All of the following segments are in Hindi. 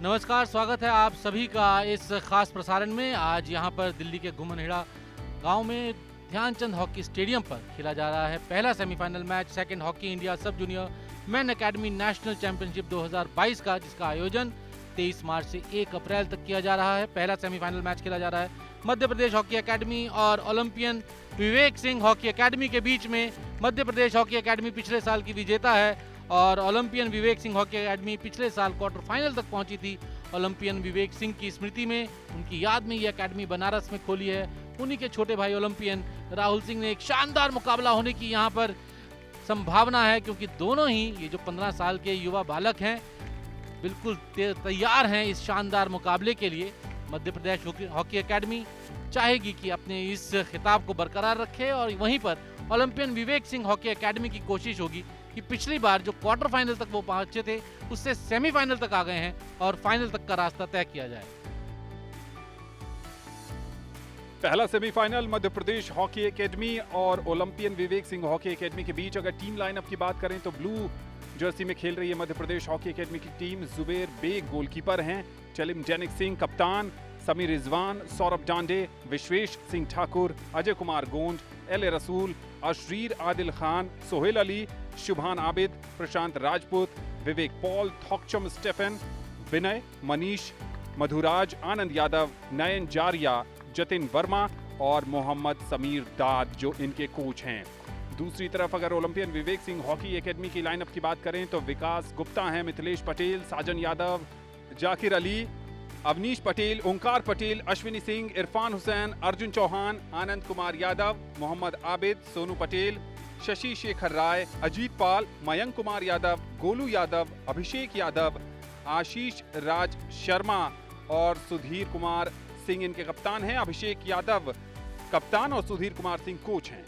नमस्कार, स्वागत है आप सभी का इस खास प्रसारण में। आज यहाँ पर दिल्ली के घुमनहेड़ा गांव में ध्यानचंद हॉकी स्टेडियम पर खेला जा रहा है पहला semifinal match second hockey India सब junior man academy national championship 2022 का, जिसका आयोजन 23 मार्च से 1 अप्रैल तक किया जा रहा है। पहला सेमीफाइनल मैच खेला जा रहा है मध्य प्रदेश हॉकी अकेडमी और Olympian Vivek Singh hockey academy के बीच में। मध्य प्रदेश हॉकी अकेडमी पिछले साल की विजेता है और Olympian Vivek Singh hockey academy पिछले साल क्वार्टर फाइनल तक पहुंची थी। ओलंपियन विवेक सिंह की स्मृति में, उनकी याद में ये अकेडमी बनारस में खोली है। उन्हीं के छोटे भाई ओलंपियन राहुल सिंह ने एक शानदार मुकाबला होने की यहाँ पर संभावना है, क्योंकि दोनों ही ये जो 15 साल के युवा बालक हैं बिल्कुल तैयार हैं इस शानदार मुकाबले के लिए। मध्य प्रदेश हॉकी अकेडमी चाहेगी कि अपने इस खिताब को बरकरार रखे और वहीं पर Olympian Vivek Singh hockey academy की कोशिश होगी कि पिछली बार जो क्वार्टर फाइनल तक वो पहुंचे थे उससे सेमीफाइनल तक आ गए हैं और फाइनल तक का रास्ता तय किया जाए। पहला semifinal Madhya Pradesh hockey academy और Olympian Vivek Singh hockey academy के बीच। अगर टीम लाइनअप की बात करें तो ब्लू जर्सी में खेल रही है मध्य प्रदेश हॉकी एकेडमी की टीम। जुबेर बेग गोलकीपर हैं, चलिम जैनिक सिंह कप्तान, समीर रिजवान, सौरभ डांडे, विश्वेश सिंह ठाकुर, अजय कुमार गोंड, एल रसूल, अशरीर आदिल खान, सोहेल अली, शुभान आबिद, प्रशांत राजपूत, विवेक पॉल, थॉकचम स्टेफन, विनय, मनीष, मधुराज, आनंद यादव, नयन जारिया, जतिन वर्मा और मोहम्मद समीर दाद जो इनके कोच हैं। दूसरी तरफ अगर Olympian Vivek Singh hockey academy की लाइनअप की बात करें तो विकास गुप्ता हैं, मिथिलेश पटेल, साजन यादव, जाकिर अली, अवनीश पटेल, ओंकार पटेल, अश्विनी सिंह, इरफान हुसैन, अर्जुन चौहान, आनंद कुमार यादव, मोहम्मद आबिद, सोनू पटेल, शशि शेखर राय, अजीत पाल, मयंक कुमार यादव, गोलू यादव, अभिषेक यादव, आशीष राज शर्मा और सुधीर कुमार सिंह इनके कप्तान हैं। अभिषेक यादव कप्तान और सुधीर कुमार सिंह कोच हैं।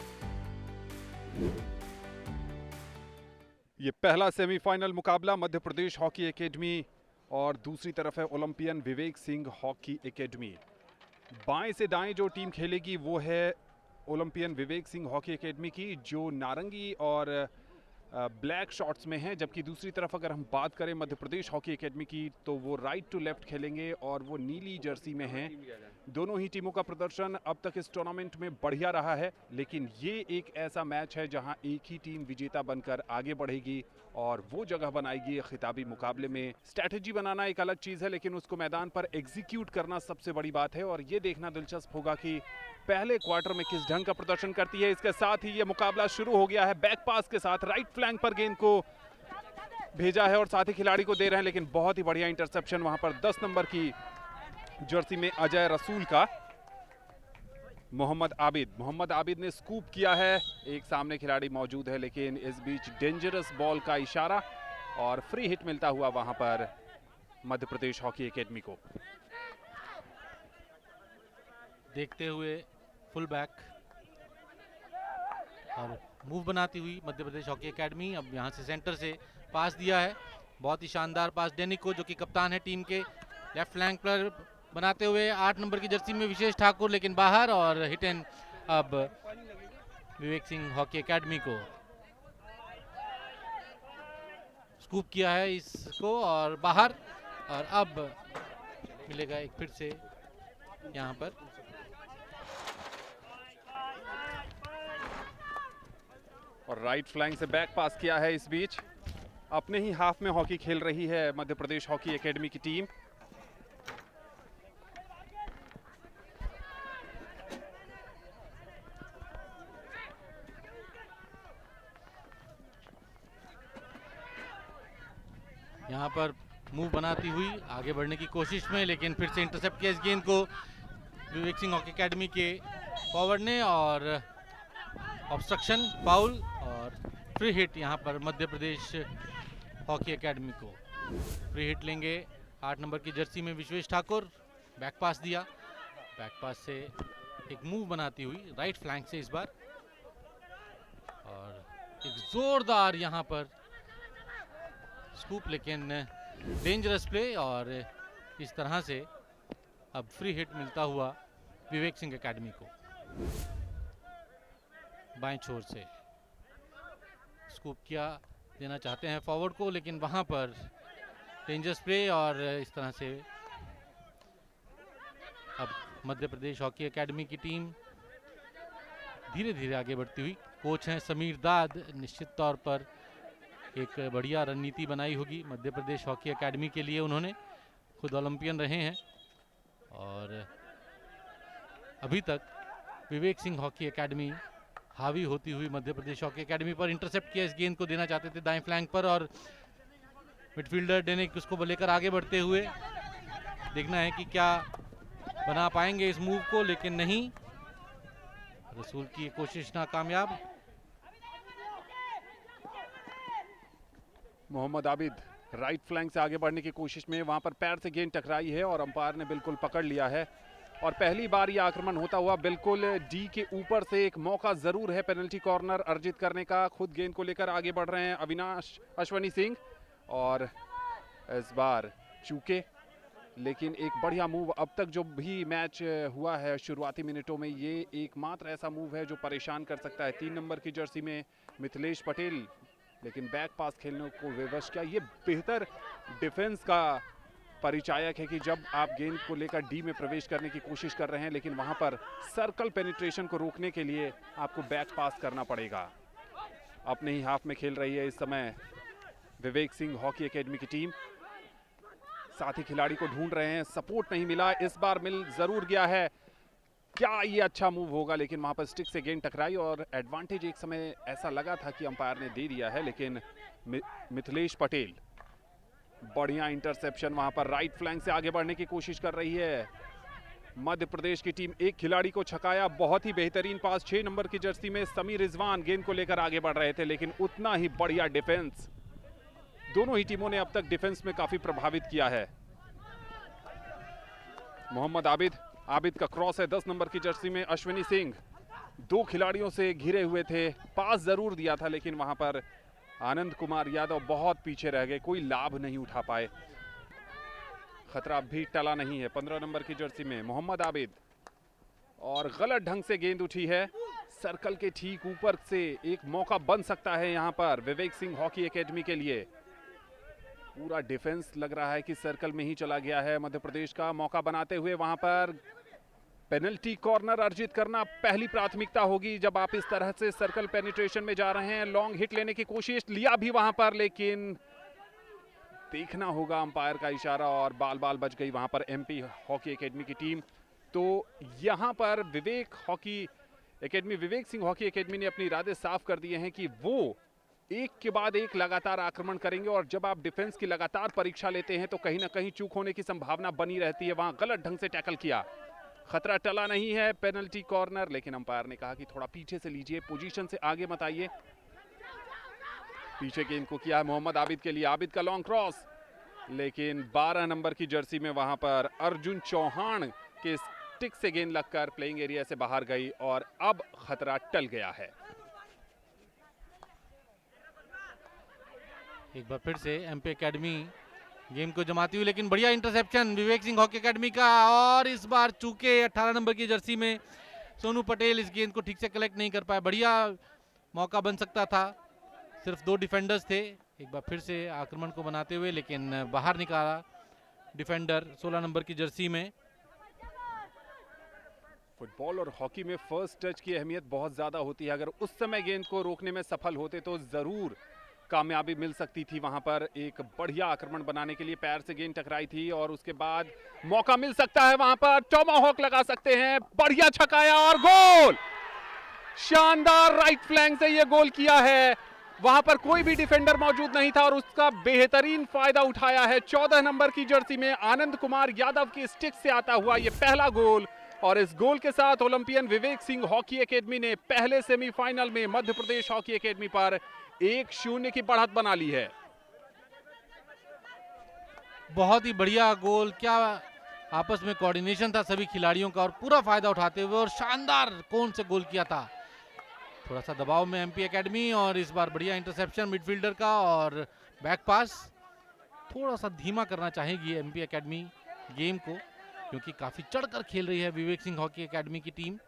ये पहला सेमीफाइनल मुकाबला मध्य प्रदेश हॉकी एकेडमी और दूसरी तरफ है Olympian Vivek Singh hockey academy. बाएं से दाएं जो टीम खेलेगी वो है Olympian Vivek Singh hockey academy की, जो नारंगी और ब्लैक शॉर्ट्स में है, जबकि दूसरी तरफ अगर हम बात करें मध्य प्रदेश हॉकी एकेडमी की तो वो राइट टू लेफ्ट खेलेंगे और वो नीली जर्सी में हैं। दोनों ही टीमों का प्रदर्शन अब तक इस टूर्नामेंट में बढ़िया रहा है, लेकिन ये एक ऐसा मैच है जहां एक ही टीम विजेता बनकर आगे बढ़ेगी और वो जगह बनाएगी खिताबी मुकाबले में। स्ट्रैटेजी बनाना एक अलग चीज़ है, लेकिन उसको मैदान पर एग्जीक्यूट करना सबसे बड़ी बात है और ये देखना दिलचस्प होगा कि पहले क्वार्टर में किस ढंग का प्रदर्शन करती है। इसके साथ ही ये मुकाबला शुरू हो गया है बैक पास के साथ। राइट फ्लैंक पर गेंद को भेजा है और साथ ही खिलाड़ी को दे रहे हैं, लेकिन बहुत ही बढ़िया इंटरसेप्शन वहां पर 10 नंबर की जर्सी में अजय रसूल का। मोहम्मद आबिद ने स्कूप किया है, एक सामने खिलाड़ी मौजूद है, लेकिन इस बीच डेंजरस बॉल का इशारा और फ्री हिट मिलता हुआ वहां पर मध्य प्रदेश हॉकी एकेडमी को। देखते हुए फुल बैक और मूव बनाती हुई मध्य प्रदेश हॉकी एकेडमी अब यहाँ से सेंटर से पास दिया है, बहुत ही शानदार पास डेनिक को, जो कि कप्तान है टीम के। लेफ्ट फ्लैंक पर बनाते हुए 8 नंबर की जर्सी में विशेष ठाकुर, लेकिन बाहर और हिट एंड अब विवेक सिंह हॉकी एकेडमी को स्कूप किया है इसको और बाहर, और अब मिलेगा एक फिर से यहाँ पर। और राइट फ्लैंक से बैक पास किया है। इस बीच अपने ही हाफ में हॉकी खेल रही है मध्य प्रदेश हॉकी एकेडमी की टीम। यहाँ पर मूव बनाती हुई आगे बढ़ने की कोशिश में, लेकिन फिर से इंटरसेप्ट किया इस गेंद को विवेक सिंह हॉकी एकेडमी के फॉरवर्ड ने और ऑब्स्ट्रक्शन फाउल और फ्री हिट यहाँ पर मध्य प्रदेश हॉकी एकेडमी को। फ्री हिट लेंगे 8 नंबर की जर्सी में विश्वेश ठाकुर। बैक पास दिया, बैक पास से एक मूव बनाती हुई राइट फ्लैंक से इस बार और एक जोरदार यहाँ पर स्कूप, लेकिन डेंजरस प्ले और इस तरह से अब फ्री हिट मिलता हुआ विवेक सिंह एकेडमी को। बाएं छोर से स्कूप किया, देना चाहते हैं फॉरवर्ड को, लेकिन वहां पर डेंजर स्प्रे और इस तरह से अब मध्य प्रदेश हॉकी एकेडमी की टीम धीरे धीरे आगे बढ़ती हुई। कोच हैं समीर दाद, निश्चित तौर पर एक बढ़िया रणनीति बनाई होगी मध्य प्रदेश हॉकी एकेडमी के लिए। उन्होंने खुद ओलंपियन रहे हैं और अभी तक विवेक सिंह हॉकी एकेडमी हावी होती हुई मध्य प्रदेश हॉकी एकेडमी पर इंटरसेप्ट किया। इस गेंद को देना चाहते थे दाएं फ्लैंक पर और मिडफील्डर डेनिक उसको लेकर आगे बढ़ते हुए। देखना है कि क्या बना पाएंगे इस मूव को, लेकिन नहीं, रसूल की कोशिश नाकामयाब। मोहम्मद आबिद राइट फ्लैंक से आगे बढ़ने की कोशिश में वहां पर पैर से गेंद टकराई है और अंपायर ने बिल्कुल पकड़ लिया है और पहली बार ये आक्रमण होता हुआ बिल्कुल डी के ऊपर से एक मौका जरूर है पेनल्टी कॉर्नर अर्जित करने का। खुद गेंद को लेकर आगे बढ़ रहे हैं अविनाश अश्वनी सिंह और इस बार चूके, लेकिन एक बढ़िया मूव। अब तक जो भी मैच हुआ है शुरुआती मिनटों में ये एकमात्र ऐसा मूव है जो परेशान कर सकता है। 3 नंबर की जर्सी में मिथिलेश पटेल, लेकिन बैक पास खेलने को विवश किया। ये बेहतर डिफेंस का परिचायक है कि जब आप गेंद को लेकर डी में प्रवेश करने की कोशिश कर रहे हैं, लेकिन वहां पर सर्कल पेनिट्रेशन को रोकने के लिए आपको बैक पास करना पड़ेगा। अपने ही हाफ में खेल रही है इस समय विवेक सिंह हॉकी एकेडमी की टीम। साथी खिलाड़ी को ढूंढ रहे हैं, सपोर्ट नहीं मिला, इस बार मिल जरूर गया है। क्या ये अच्छा मूव होगा, लेकिन वहां पर स्टिक से गेंद टकराई और एडवांटेज एक समय ऐसा लगा था कि अंपायर ने दे दिया है, लेकिन मिथिलेश पटेल बढ़िया इंटरसेप्शन। वहां पर राइट फ्लैंक से आगे बढ़ने की कोशिश कर रही है मध्य प्रदेश की टीम। एक खिलाड़ी को छकाया, बहुत ही बेहतरीन पास। 6 नंबर की जर्सी में समीर रिजवान गेंद को लेकर आगे बढ़ रहे थे, लेकिन उतना ही बढ़िया डिफेंस। दोनों ही टीमों ने अब तक डिफेंस में काफी प्रभावित किया है। मोहम्मद आबिद का क्रॉस है 10 नंबर की जर्सी में। अश्विनी सिंह 2 खिलाड़ियों से घिरे हुए थे, पास जरूर दिया था, लेकिन वहां पर आनंद कुमार यादव बहुत पीछे रह गए, कोई लाभ नहीं उठा पाए। खतरा भी टला नहीं है 15 नंबर की जर्सी में मोहम्मद आबिद, और गलत ढंग से गेंद उठी है। सर्कल के ठीक ऊपर से एक मौका बन सकता है यहां पर विवेक सिंह हॉकी एकेडमी के लिए। पूरा डिफेंस लग रहा है कि सर्कल में ही चला गया है मध्य प्रदेश का। मौका बनाते हुए वहां पर पेनल्टी कॉर्नर अर्जित करना पहली प्राथमिकता होगी जब आप इस तरह से सर्कल पेनिट्रेशन में जा रहे हैं। लॉन्ग हिट लेने की कोशिश लिया भी वहां पर, लेकिन देखना होगा अंपायर का इशारा और बाल बाल बच गई वहां पर एमपी हॉकी एकेडमी की टीम। तो यहां पर विवेक सिंह हॉकी एकेडमी ने अपने इरादे साफ कर दिए हैं कि वो एक के बाद एक लगातार आक्रमण करेंगे, और जब आप डिफेंस की लगातार परीक्षा लेते हैं तो कहीं ना कहीं चूक होने की संभावना बनी रहती है। वहां गलत ढंग से टैकल किया, खतरा टला नहीं है, पेनल्टी कॉर्नर, लेकिन अंपायर ने कहा कि थोड़ा पीछे से लीजिए, पोजीशन से आगे मत आइए। पीछे गेंद को किया है मोहम्मद आबिद के लिए। आबिद का लॉन्ग क्रॉस, लेकिन 12 नंबर की जर्सी में वहां पर अर्जुन चौहान के स्टिक से गेंद लगकर प्लेइंग एरिया से बाहर गई और अब खतरा टल गया है। एक बार फिर से एमपी एकेडमी गेम को जमाती हुई, लेकिन बढ़िया interception Vivek Singh hockey academy का, और इस बार चूके 18 नंबर की जर्सी में सोनू पटेल इस गेंद को ठीक से कलेक्ट नहीं कर पाए। बढ़िया मौका बन सकता था, सिर्फ 2 डिफेंडर्स थे। एक बार फिर से आक्रमण को बनाते हुए, लेकिन बाहर निकाला डिफेंडर 16 नंबर की जर्सी में। फुटबॉल और हॉकी में फर्स्ट टच की अहमियत बहुत ज्यादा होती है। अगर उस समय गेंद को रोकने में सफल होते तो जरूर कामयाबी मिल सकती थी। वहां पर एक बढ़िया आक्रमण बनाने के लिए पैर से गेंद टकराई थी और उसके बाद मौका मिल सकता है, वहां पर टॉमाहॉक लगा सकते हैं। बढ़िया छकाया और गोल, शानदार राइट फ्लैंक से ये गोल किया है। वहां पर कोई भी डिफेंडर मौजूद नहीं था और उसका बेहतरीन फायदा उठाया है। 14 नंबर की जर्सी में आनंद कुमार यादव की स्टिक से आता हुआ ये पहला गोल, और इस गोल के साथ Olympian Vivek Singh hockey academy ने पहले सेमीफाइनल में मध्य प्रदेश हॉकी एकेडमी पर 1-0 की बढ़त बना ली है। बहुत ही बढ़िया गोल, क्या आपस में कोऑर्डिनेशन था सभी खिलाड़ियों का, और पूरा फायदा उठाते हुए और शानदार कोण से गोल किया था। थोड़ा सा दबाव में एमपी एकेडमी, और इस बार बढ़िया इंटरसेप्शन मिडफील्डर का और बैक पास। थोड़ा सा धीमा करना चाहेगी एमपी एकेडमी गेम को, क्योंकि काफी चढ़कर खेल रही है विवेक सिंह हॉकी एकेडमी की टीम,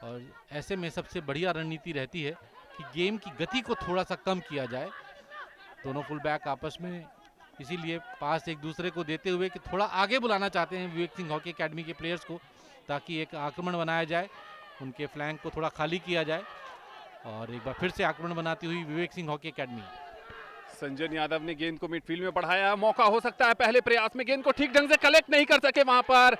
और ऐसे में सबसे बढ़िया रणनीति रहती है कि गेम की गति को थोड़ा सा कम किया जाए। दोनों फुल बैक आपस में इसीलिए पास एक दूसरे को देते हुए कि थोड़ा आगे बुलाना चाहते हैं विवेक सिंह हॉकी एकेडमी के प्लेयर्स को, ताकि एक आक्रमण बनाया जाए, उनके फ्लैंक को थोड़ा खाली किया जाए। और एक बार फिर से आक्रमण बनाती हुई विवेक सिंह हॉकी एकेडमी। संजन यादव ने गेंद को मिडफील्ड में बढ़ाया, मौका हो सकता है पहले प्रयास में, गेंद को ठीक ढंग से कलेक्ट नहीं कर सके, वहां पर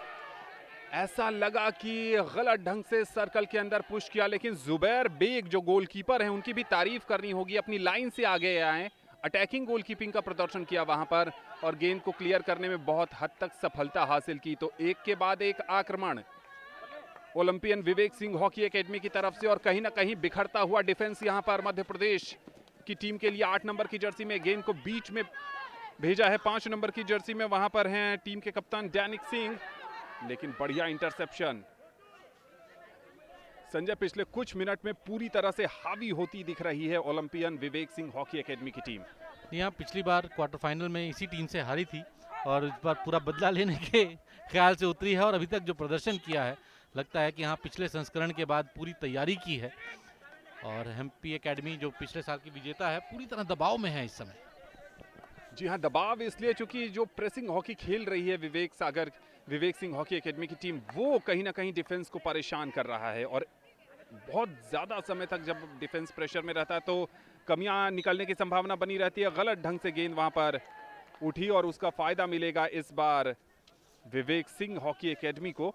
ऐसा लगा कि गलत ढंग से सर्कल के अंदर पुश किया। लेकिन जुबैर बेग जो गोलकीपर हैं उनकी भी तारीफ करनी होगी, अपनी लाइन से आगे आए, अटैकिंग गोलकीपिंग का प्रदर्शन किया वहां पर और गेंद को क्लियर करने में बहुत हद तक सफलता हासिल की। तो एक के बाद एक आक्रमण Olympian Vivek Singh hockey academy की तरफ से और कहीं ना कहीं बिखरता हुआ डिफेंस यहां पर मध्य प्रदेश की टीम के लिए। 8 नंबर की जर्सी में गेंद को बीच में भेजा है, 5 नंबर की जर्सी में वहां पर हैं टीम के कप्तान डैनिक सिंह, लेकिन बढ़िया इंटरसेप्शन। संजय, पिछले कुछ मिनट में पूरी तरह से हावी होती दिख रही है Olympian Vivek Singh hockey academy की टीम। यहाँ पिछली बार क्वार्टर फाइनल में इसी टीम से हारी थी और इस बार पूरा बदला लेने के ख्याल से उतरी है और अभी तक जो प्रदर्शन किया है, लगता है कि हाँ पिछले संस्करण के बाद पूरी तैयारी की है। और एमपी एकेडमी जो पिछले साल की विजेता है, पूरी तरह दबाव में है इस समय। जी हाँ, दबाव इसलिए चूंकि जो प्रेसिंग हॉकी खेल रही है विवेक सिंह हॉकी एकेडमी की टीम, वो कहीं ना कहीं डिफेंस को परेशान कर रहा है और बहुत ज़्यादा समय तक जब डिफेंस प्रेशर में रहता है तो कमियां निकलने की संभावना बनी रहती है। गलत ढंग से गेंद वहां पर उठी और उसका फायदा मिलेगा इस बार विवेक सिंह हॉकी एकेडमी को।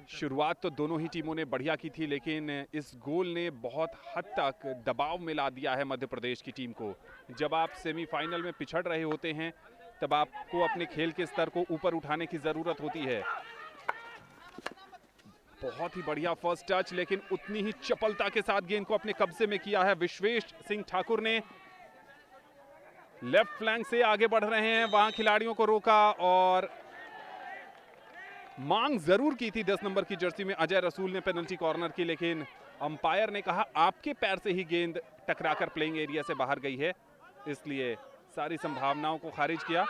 शुरुआत तो दोनों ही टीमों ने बढ़िया की थी, लेकिन इस गोल ने बहुत हद तक दबाव में ला दिया है मध्य प्रदेश की टीम को। जब आप सेमीफाइनल में पिछड़ रहे होते हैं तब आपको अपने खेल के स्तर को ऊपर उठाने की जरूरत होती है। बहुत ही बढ़िया फर्स्ट टच, लेकिन उतनी ही चपलता के साथ गेंद को अपने कब्जे में किया है विश्वेश सिंह ठाकुर ने। लेफ्ट फ्लैंक से आगे बढ़ रहे हैं, वहां खिलाड़ियों को रोका और मांग जरूर की थी 10 नंबर की जर्सी में अजय रसूल ने पेनल्टी कॉर्नर की, लेकिन अंपायर ने कहा आपके पैर से ही गेंद टकराकर प्लेइंग एरिया से बाहर गई है, इसलिए सारी संभावनाओं को खारिज किया।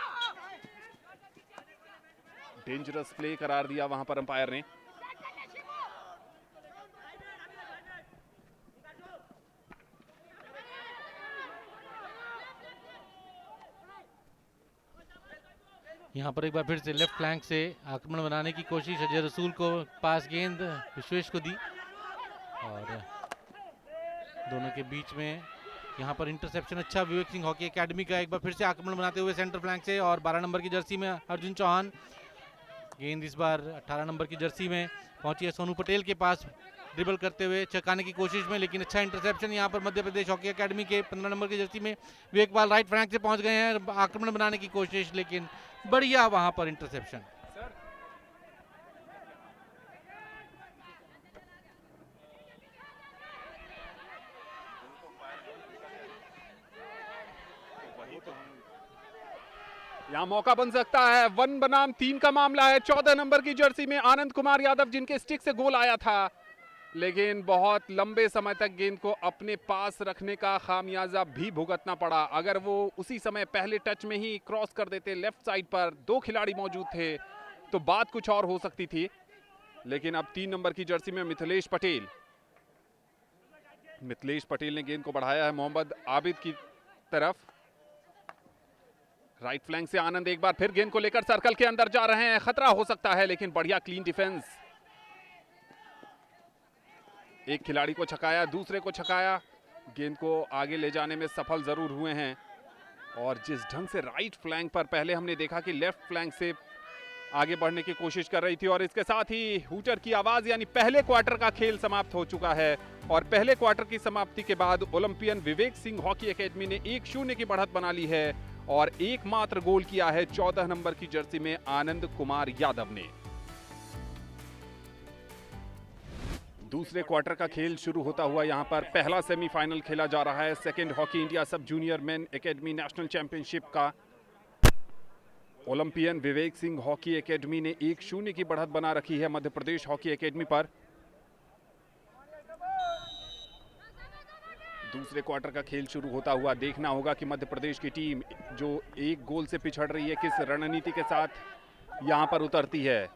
डेंजरस प्ले करार दिया वहां पर अंपायर ने। यहाँ पर एक बार फिर से लेफ्ट फ्लैंक से आक्रमण बनाने की कोशिश, अजय रसूल को पास गेंद विश्वेश को दी और दोनों के बीच में यहाँ पर इंटरसेप्शन अच्छा विवेक सिंह हॉकी एकेडमी का। एक बार फिर से आक्रमण बनाते हुए सेंटर फ्लैंक से और 12 नंबर की जर्सी में अर्जुन चौहान, गेंद इस बार 18 नंबर की जर्सी में पहुंची है सोनू पटेल के पास, ड्रिबल करते हुए चकाने की कोशिश में, लेकिन अच्छा इंटरसेप्शन यहाँ पर मध्य प्रदेश हॉकी एकेडमी के 15 नंबर की जर्सी में। विवेकपाल राइट फ्लैंक से पहुंच गए हैं, आक्रमण बनाने की कोशिश, लेकिन बढ़िया वहां पर इंटरसेप्शन। यहाँ मौका बन सकता है, 1 बनाम 3 का मामला है। 14 नंबर की जर्सी में आनंद कुमार यादव, जिनके स्टिक से गोल आया था, लेकिन बहुत लंबे समय तक गेंद को अपने पास रखने का खामियाजा भी भुगतना पड़ा। अगर वो उसी समय पहले टच में ही क्रॉस कर देते, लेफ्ट साइड पर 2 खिलाड़ी मौजूद थे, तो बात कुछ और हो सकती थी। लेकिन अब 3 नंबर की जर्सी में मिथिलेश पटेल ने गेंद को बढ़ाया है मोहम्मद आबिद की तरफ। राइट फ्लैंक से आनंद एक बार फिर गेंद को लेकर सर्कल के अंदर जा रहे हैं, खतरा हो सकता है, लेकिन बढ़िया क्लीन डिफेंस। एक खिलाड़ी को छकाया, दूसरे को छकाया, गेंद को आगे ले जाने में सफल जरूर हुए हैं। और जिस ढंग से राइट फ्लैंक पर पहले हमने देखा कि लेफ्ट फ्लैंक से आगे बढ़ने की कोशिश कर रही थी, और इसके साथ ही हूटर की आवाज, यानी पहले क्वार्टर का खेल समाप्त हो चुका है। और पहले क्वार्टर की समाप्ति के बाद Olympian Vivek Singh hockey academy ने 1-0 की बढ़त बना ली है और एकमात्र गोल किया है 14 नंबर की जर्सी में आनंद कुमार यादव ने। दूसरे क्वार्टर का खेल शुरू होता हुआ यहाँ पर पहला सेमीफाइनल खेला जा रहा है सेकंड हॉकी इंडिया सब junior main academy national championship का। Olympian Vivek Singh hockey academy ने 1-0 की बढ़त बना रखी है मध्य प्रदेश हॉकी एकेडमी पर। दूसरे क्वार्टर का खेल शुरू होता हुआ देखना होगा कि मध्य प्रदेश की टीम जो 1 गोल से पिछड़ रही है, किस रणनीति के साथ यहाँ पर उतरती है।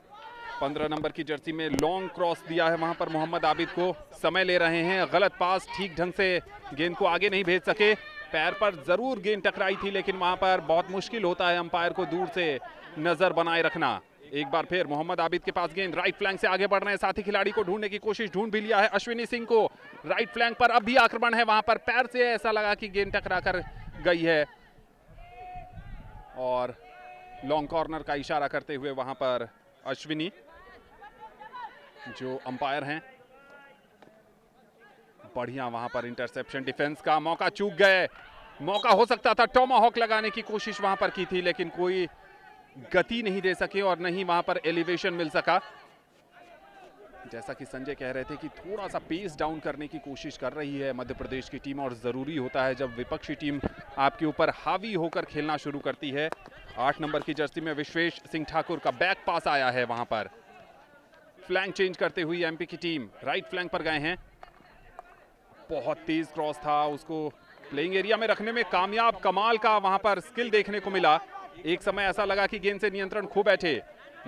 15 नंबर की जर्सी में लॉन्ग क्रॉस दिया है वहां पर मोहम्मद आबिद को, समय ले रहे हैं, गलत पास, ठीक ढंग से गेंद को आगे नहीं भेज सके। पैर पर जरूर गेंद टकराई थी, लेकिन वहां पर बहुत मुश्किल होता है अंपायर को दूर से नजर बनाए रखना। एक बार फिर मोहम्मद आबिद के पास गेंद, राइट फ्लैंक से आगे बढ़ रहे हैं, साथी खिलाड़ी को ढूंढने की कोशिश, ढूंढ भी लिया है अश्विनी सिंह को। राइट फ्लैंक पर अब भी आक्रमण है, वहां पर पैर से ऐसा लगा कि गेंद टकरा कर गई है, और लॉन्ग कॉर्नर का इशारा करते हुए वहां पर अश्विनी जो अंपायर हैं, बढ़िया वहां पर इंटरसेप्शन, डिफेंस का मौका चूक गए। मौका हो सकता था, टॉमाहॉक लगाने की कोशिश वहां पर की थी, लेकिन कोई गति नहीं दे सके और नहीं वहां पर एलिवेशन मिल सका। जैसा कि संजय कह रहे थे कि थोड़ा सा पेस डाउन करने की कोशिश कर रही है मध्य प्रदेश की टीम, और जरूरी होता है जब विपक्षी टीम आपके ऊपर हावी होकर खेलना शुरू करती है। 8 नंबर की जर्सी में विश्वेश सिंह ठाकुर का बैक पास आया है, वहां पर फ्लैंक चेंज करते हुए एमपी की टीम राइट फ्लैंक पर गए हैं। बहुत तेज क्रॉस था, उसको प्लेइंग एरिया में रखने में कामयाब, कमाल का वहां पर स्किल देखने को मिला। एक समय ऐसा लगा कि गेंद से नियंत्रण खो बैठे।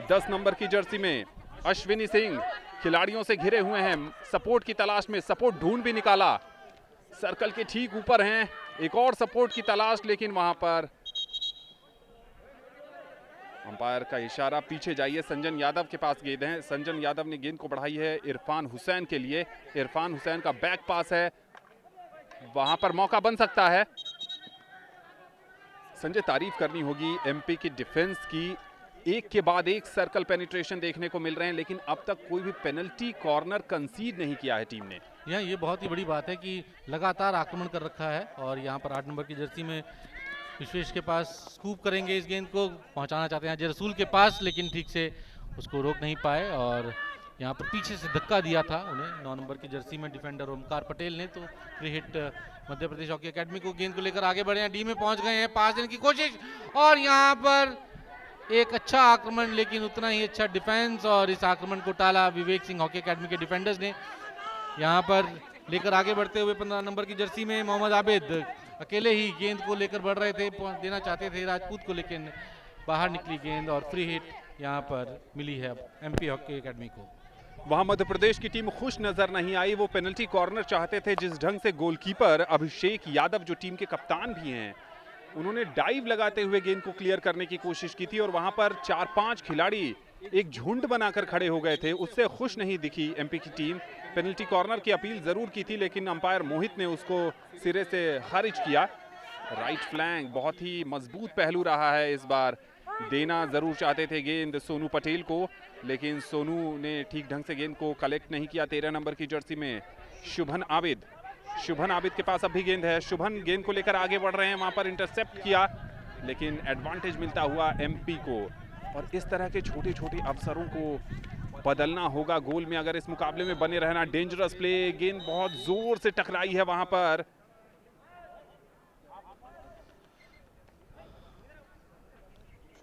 10 नंबर की जर्सी में अश्विनी सिंह खिलाड़ियों से घिरे हुए हैं, सपोर्ट की तलाश में, सपोर्ट ढूंढ भी निकाला, सर्कल के ठीक ऊपर हैं, एक और सपोर्ट की तलाश, लेकिन वहां पर अंपायर का इशारा, पीछे जाइए। संजन यादव के पास गेंद है, संजन यादव ने गेंद को बढ़ाई है इरफान हुसैन के लिए। इरफान हुसैन का बैक पास है, वहां पर मौका बन सकता है। संजय, तारीफ करनी होगी एमपी की डिफेंस की, एक के बाद एक सर्कल पेनिट्रेशन देखने को मिल रहे हैं, लेकिन अब तक कोई भी पेनल्टी कॉर्नर कंसीड नहीं किया है टीम ने। ये बहुत ही बड़ी बात है कि लगातार आक्रमण कर रखा है, और यहाँ पर 8 नंबर की जर्सी में विश्वेश के पास स्कूप करेंगे, इस गेंद को पहुंचाना चाहते हैं अजय रसूल के पास, लेकिन ठीक से उसको रोक नहीं पाए, और यहाँ पर पीछे से धक्का दिया था उन्हें 9 नंबर की जर्सी में डिफेंडर ओमकार पटेल ने। तो free hit Madhya Pradesh hockey academy को। गेंद को लेकर आगे बढ़े हैं, डी में पहुंच गए हैं, पास देने की कोशिश, और यहाँ पर एक अच्छा आक्रमण, लेकिन उतना ही अच्छा डिफेंस, और इस आक्रमण को टाला विवेक सिंह हॉकी अकेडमी के डिफेंडर्स ने। यहाँ पर लेकर आगे बढ़ते हुए 15 नंबर की जर्सी में मोहम्मद आबिद अकेले ही गेंद को लेकर बढ़ रहे थे, देना चाहते थे राजपूत को, लेकिन बाहर निकली गेंद, और फ्री हिट यहाँ पर मिली है एमपी हॉकी अकेडमी को। वहां मध्य प्रदेश की टीम खुश नजर नहीं आई, वो पेनल्टी कॉर्नर चाहते थे। जिस ढंग से गोलकीपर अभिषेक यादव, जो टीम के कप्तान भी हैं, उन्होंने डाइव लगाते हुए गेंद को क्लियर करने की कोशिश की थी, और वहां पर 4-5 खिलाड़ी एक झुंड बनाकर खड़े हो गए थे, उससे खुश नहीं दिखी एमपी की टीम। पेनल्टी कॉर्नर की अपील जरूर की थी, लेकिन अंपायर मोहित ने उसको सिरे से खारिज किया। राइट फ्लैंक बहुत ही मजबूत पहलू रहा है इस बार, देना जरूर चाहते थे गेंद सोनू पटेल को, लेकिन सोनू ने ठीक ढंग से गेंद को कलेक्ट नहीं किया। 13 नंबर की जर्सी में शुभन आबिद, शुभन आबिद के पास अभी गेंद है, शुभन गेंद को लेकर आगे बढ़ रहे हैं, वहां पर इंटरसेप्ट किया, लेकिन एडवांटेज मिलता हुआ एमपी को। और इस तरह के छोटे छोटे अवसरों को बदलना होगा गोल में अगर इस मुकाबले में बने रहना। डेंजरस प्ले, गेंद बहुत जोर से टकराई है वहां पर,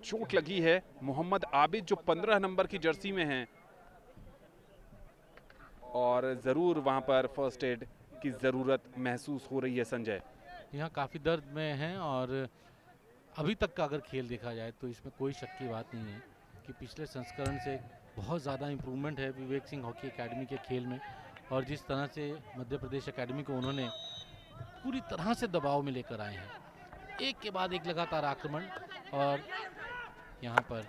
चोट लगी है मोहम्मद आबिद जो 15 नंबर की जर्सी में हैं, और जरूर वहां पर फर्स्ट एड की जरूरत महसूस हो रही है। संजय, यहाँ काफ़ी दर्द में हैं, और अभी तक का अगर खेल देखा जाए तो इसमें कोई शक की बात नहीं है कि पिछले संस्करण से बहुत ज़्यादा इम्प्रूवमेंट है विवेक सिंह हॉकी एकेडमी के खेल में, और जिस तरह से मध्य प्रदेश एकेडमी को उन्होंने पूरी तरह से दबाव में लेकर आए हैं, एक के बाद एक लगातार आक्रमण, और यहाँ पर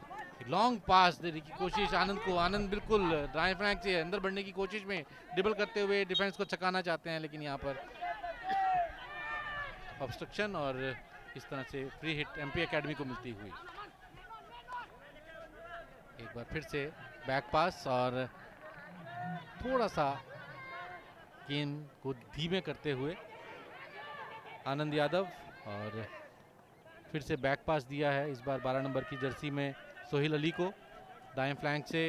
लॉन्ग पास देने की कोशिश आनंद को, आनंद बिल्कुल ड्राई फ्लैंक से अंदर बढ़ने की कोशिश में ड्रिबल करते हुए डिफेंस को चकाना चाहते हैं, लेकिन यहाँ पर ऑब्स्ट्रक्शन, और इस तरह से फ्री हिट एमपी एकेडमी को मिलती हुई। एक बार फिर से बैक पास, और थोड़ा सा गेंद को धीमे करते हुए आनंद यादव, और फिर से बैक पास दिया है इस बार 12 नंबर की जर्सी में सोहिल अली को, दाएं फ्लैंक से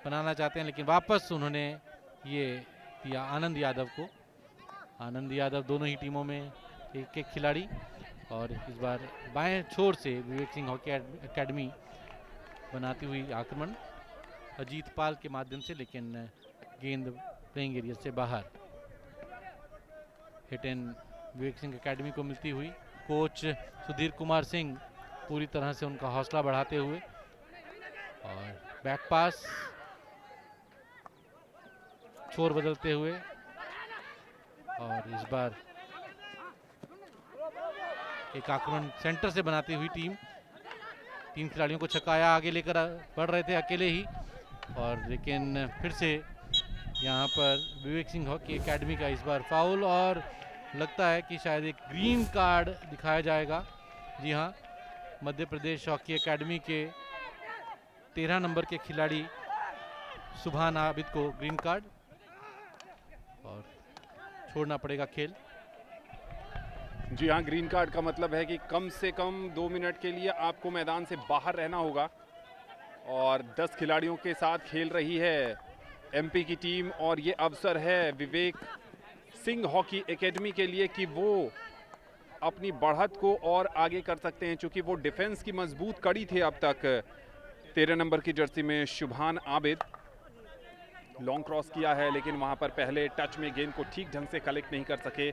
बनाना चाहते हैं, लेकिन वापस उन्होंने ये दिया आनंद यादव को। आनंद यादव दोनों ही टीमों में एक एक खिलाड़ी, और इस बार बाएं छोर से विवेक सिंह हॉकी एकेडमी बनाती हुई आक्रमण अजीत पाल के माध्यम से, लेकिन गेंद प्लेइंग एरिया से बाहर। Hit and Vivek Singh academy को मिलती हुई। कोच सुधीर कुमार सिंह पूरी तरह से उनका हौसला बढ़ाते हुए, और बैक पास छोर बदलते हुए, और इस बार एक आक्रमण सेंटर से बनाती हुई टीम। 3 खिलाड़ियों को छकाया, आगे लेकर बढ़ रहे थे अकेले ही, और लेकिन फिर से यहाँ पर विवेक सिंह हॉकी एकेडमी का इस बार फाउल, और लगता है कि शायद एक ग्रीन कार्ड दिखाया जाएगा। जी हाँ, मध्य प्रदेश हॉकी एकेडमी के 13 नंबर के खिलाड़ी सुभान आबिद को ग्रीन कार्ड, और छोड़ना पड़ेगा खेल। जी हाँ, ग्रीन कार्ड का मतलब है कि कम से कम 2 मिनट के लिए आपको मैदान से बाहर रहना होगा। और 10 खिलाड़ियों के साथ खेल रही है एमपी की टीम, और ये अवसर है विवेक सिंह हॉकी एकेडमी के लिए कि वो अपनी बढ़त को और आगे कर सकते हैं, क्योंकि वो डिफेंस की मजबूत कड़ी थे अब तक। 13 नंबर की जर्सी में शुभान आबिद लॉन्ग क्रॉस किया है, लेकिन वहां पर पहले टच में गेंद को ठीक ढंग से कलेक्ट नहीं कर सके।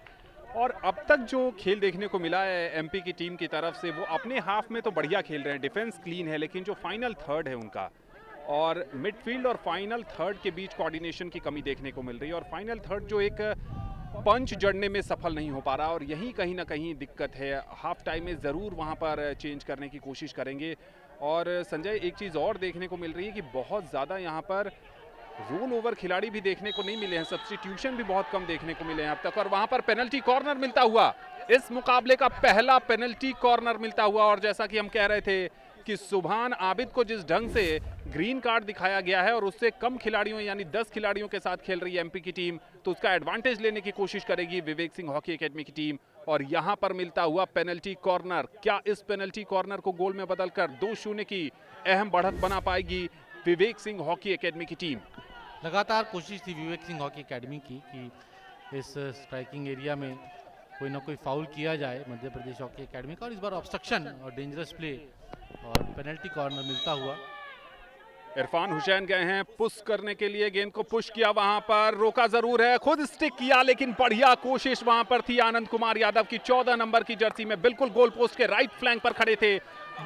और अब तक जो खेल देखने को मिला है एमपी की टीम की तरफ से, वो अपने हाफ में तो बढ़िया खेल रहे हैं, डिफेंस क्लीन है, लेकिन जो फाइनल थर्ड है उनका, और मिडफील्ड और फाइनल थर्ड के बीच कोऑर्डिनेशन की कमी देखने को मिल रही है, और फाइनल थर्ड जो एक पंच जड़ने में सफल नहीं हो पा रहा, और यही कहीं ना कहीं दिक्कत है। हाफ टाइम में ज़रूर वहाँ पर चेंज करने की कोशिश करेंगे। और संजय, एक चीज़ और देखने को मिल रही है कि बहुत ज़्यादा यहाँ पर रोल ओवर खिलाड़ी भी देखने को नहीं मिले हैं, सब्स्टिट्यूशन भी बहुत कम देखने को मिले हैं अब तक। और वहाँ पर पेनल्टी कॉर्नर मिलता हुआ, इस मुकाबले का पहला पेनल्टी कॉर्नर मिलता हुआ, और जैसा कि हम कह रहे थे कि सुभान आबिद को जिस ढंग से ग्रीन कार्ड दिखाया गया है, और उससे कम खिलाड़ियों यानी 10 खिलाड़ियों के साथ खेल रही है एमपी की टीम, तो उसका एडवांटेज लेने की कोशिश करेगी विवेक सिंह हॉकी एकेडमी की टीम। और यहां पर मिलता हुआ पेनल्टी कॉर्नर, क्या इस पेनल्टी कॉर्नर को गोल में बदलकर 2-0 की अहम बढ़त बना पाएगी विवेक सिंह हॉकी एकेडमी की टीम? लगातार कोशिश थी विवेक सिंह हॉकी एकेडमी की कि इस स्ट्राइकिंग एरिया में कोई ना कोई फाउल किया जाए मध्य प्रदेश हॉकी एकेडमी का, और इस बार ऑब्स्ट्रक्शन और डेंजरस प्ले और पेनल्टी कॉर्नर मिलता हुआ। इरफान हुसैन गए हैं पुश करने के लिए, गेंद को पुश किया, वहां पर रोका जरूर है, खुद स्टिक किया, लेकिन बढ़िया कोशिश वहां पर थी आनंद कुमार यादव की। 14 नंबर की जर्सी में बिल्कुल गोल पोस्ट के राइट फ्लैंक पर खड़े थे,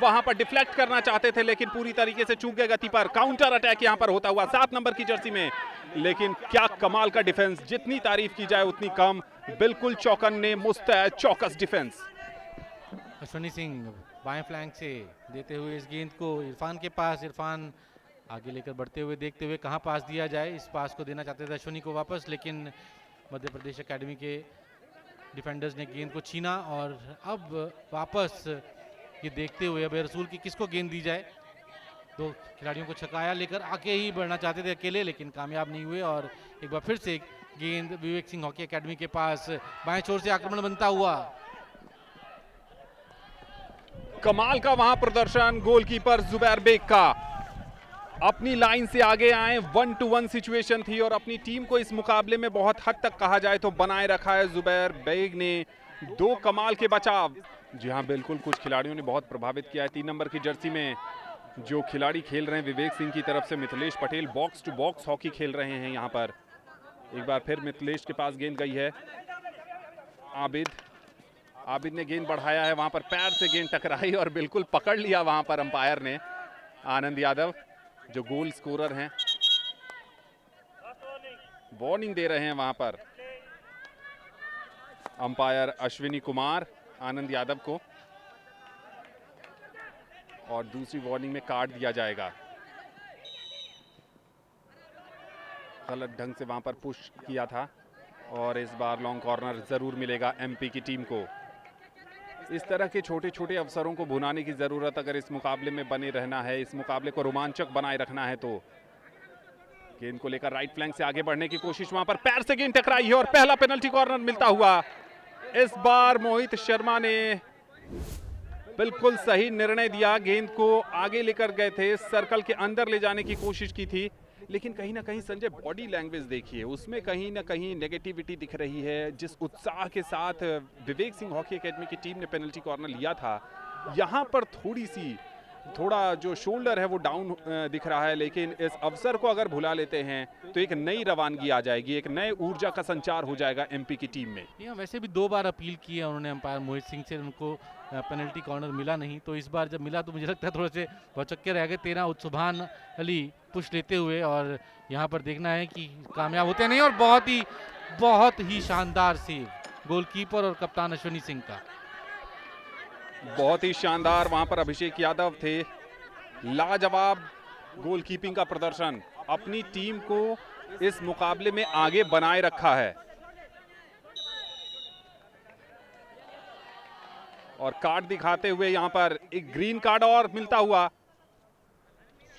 वहां पर डिफ्लेक्ट करना चाहते थे, लेकिन पूरी तरीके से चूक गए गति पर। काउंटर अटैक यहां पर होता हुआ 7 नंबर की जर्सी में, लेकिन क्या कमाल का डिफेंस, जितनी तारीफ की जाए उतनी कम। बिल्कुल चौकन्ने मुस्तैद चौकस डिफेंस। अश्विनी सिंह बाएं फ्लैंक से देते हुए इस गेंद को इरफान के पास, इरफान आगे लेकर बढ़ते हुए देखते हुए कहां पास दिया जाए। इस पास को देना चाहते थे अश्विनी को वापस, लेकिन मध्य प्रदेश एकेडमी के डिफेंडर्स ने गेंद को छीना, और अब वापस ये देखते हुए अब रसूल की किसको गेंद दी जाए। 2 खिलाड़ियों को छकाया, लेकर आगे ही बढ़ना चाहते थे अकेले, लेकिन कामयाब नहीं हुए, और एक बार फिर से गेंद विवेक सिंह हॉकी एकेडमी के पास, बाएं छोर से आक्रमण बनता हुआ। कमाल का वहां प्रदर्शन गोलकीपर जुबैर बेग का, अपनी लाइन से आगे आए, 1-to-1 सिचुएशन थी, और अपनी टीम को इस मुकाबले में बहुत हद तक कहा जाए तो बनाए रखा है जुबैर बेग ने। 2 कमाल के बचाव। जी हाँ, बिल्कुल कुछ खिलाड़ियों ने बहुत प्रभावित किया है। 3 नंबर की जर्सी में जो खिलाड़ी खेल रहे हैं विवेक सिंह की तरफ से, Mithilesh Patel box to box hockey खेल रहे हैं यहाँ पर। एक बार फिर मिथिलेश के पास गेंद गई है, आबिद ने गेंद बढ़ाया है, वहां पर पैर से गेंद टकराई और बिल्कुल पकड़ लिया वहां पर अंपायर ने। आनंद यादव जो गोल स्कोरर हैं, वार्निंग दे रहे हैं वहां पर अंपायर अश्विनी कुमार आनंद यादव को, और दूसरी वार्निंग में कार्ड दिया जाएगा। गलत ढंग से वहां पर पुश किया था, और इस बार लॉन्ग कॉर्नर जरूर मिलेगा एमपी की टीम को। इस तरह के छोटे छोटे अवसरों को भुनाने की जरूरत अगर इस मुकाबले में बने रहना है, इस मुकाबले को रोमांचक बनाए रखना है, तो गेंद को लेकर राइट फ्लैंक से आगे बढ़ने की कोशिश, वहां पर पैर से गेंद टकराई है, और पहला पेनल्टी कॉर्नर मिलता हुआ। इस बार मोहित शर्मा ने बिल्कुल सही निर्णय दिया, गेंद को आगे लेकर गए थे, सर्कल के अंदर ले जाने की कोशिश की थी, लेकिन कहीं ना कहीं संजय बॉडी लैंग्वेज देखिए, उसमें कहीं ना कहीं नेगेटिविटी दिख रही है। जिस उत्साह के साथ विवेक सिंह हॉकी एकेडमी की टीम ने पेनल्टी कॉर्नर लिया था, यहाँ पर थोड़ा जो शोल्डर है वो डाउन दिख रहा है, लेकिन इस अवसर को अगर भुला लेते हैं तो एक नई रवानगी आ जाएगी, एक नए ऊर्जा का संचार हो जाएगा एमपी की टीम में। यहाँ वैसे भी 2 बार अपील की है उन्होंने अंपायर मोहित सिंह से, उनको पेनल्टी कॉर्नर मिला नहीं, तो इस बार जब मिला तो मुझे लगता है थोड़े से भौचक्के रह गए। 13 सुभान अली पुश लेते हुए, और यहाँ पर देखना है कि कामयाब होते नहीं, और बहुत ही शानदार सेव गोलकीपर और कप्तान अश्विनी सिंह का। बहुत ही शानदार वहां पर अभिषेक यादव थे। लाजवाब गोलकीपिंग का प्रदर्शन, अपनी टीम को इस मुकाबले में आगे बनाए रखा है। और कार्ड दिखाते हुए यहां पर एक ग्रीन कार्ड और मिलता हुआ,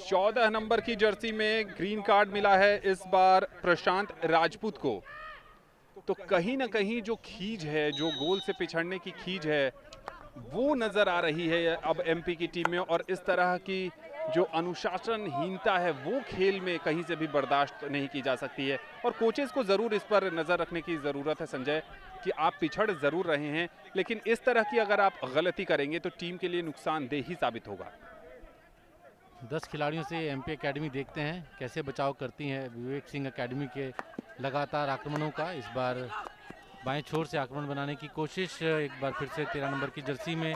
14 नंबर की जर्सी में ग्रीन कार्ड मिला है इस बार प्रशांत राजपूत को। तो कहीं ना कहीं जो खींच है, जो गोल से पिछड़ने की खींच है, वो नजर आ रही है अब एमपी की टीम में। और इस तरह की जो अनुशासनहीनता है वो खेल में कहीं से भी बर्दाश्त नहीं की जा सकती है। और कोचेस को जरूर इस पर नजर रखने की जरूरत है संजय, कि आप पिछड़ जरूर रहे हैं, लेकिन इस तरह की अगर आप गलती करेंगे तो टीम के लिए नुकसानदेह ही साबित होगा। 10 खिलाड़ियों से एमपी एकेडमी देखते हैं कैसे बचाव करती है विवेक सिंह एकेडमी के लगातार आक्रमणों का। इस बार बाएं छोर से आक्रमण बनाने की कोशिश, एक बार फिर से 13 नंबर की जर्सी में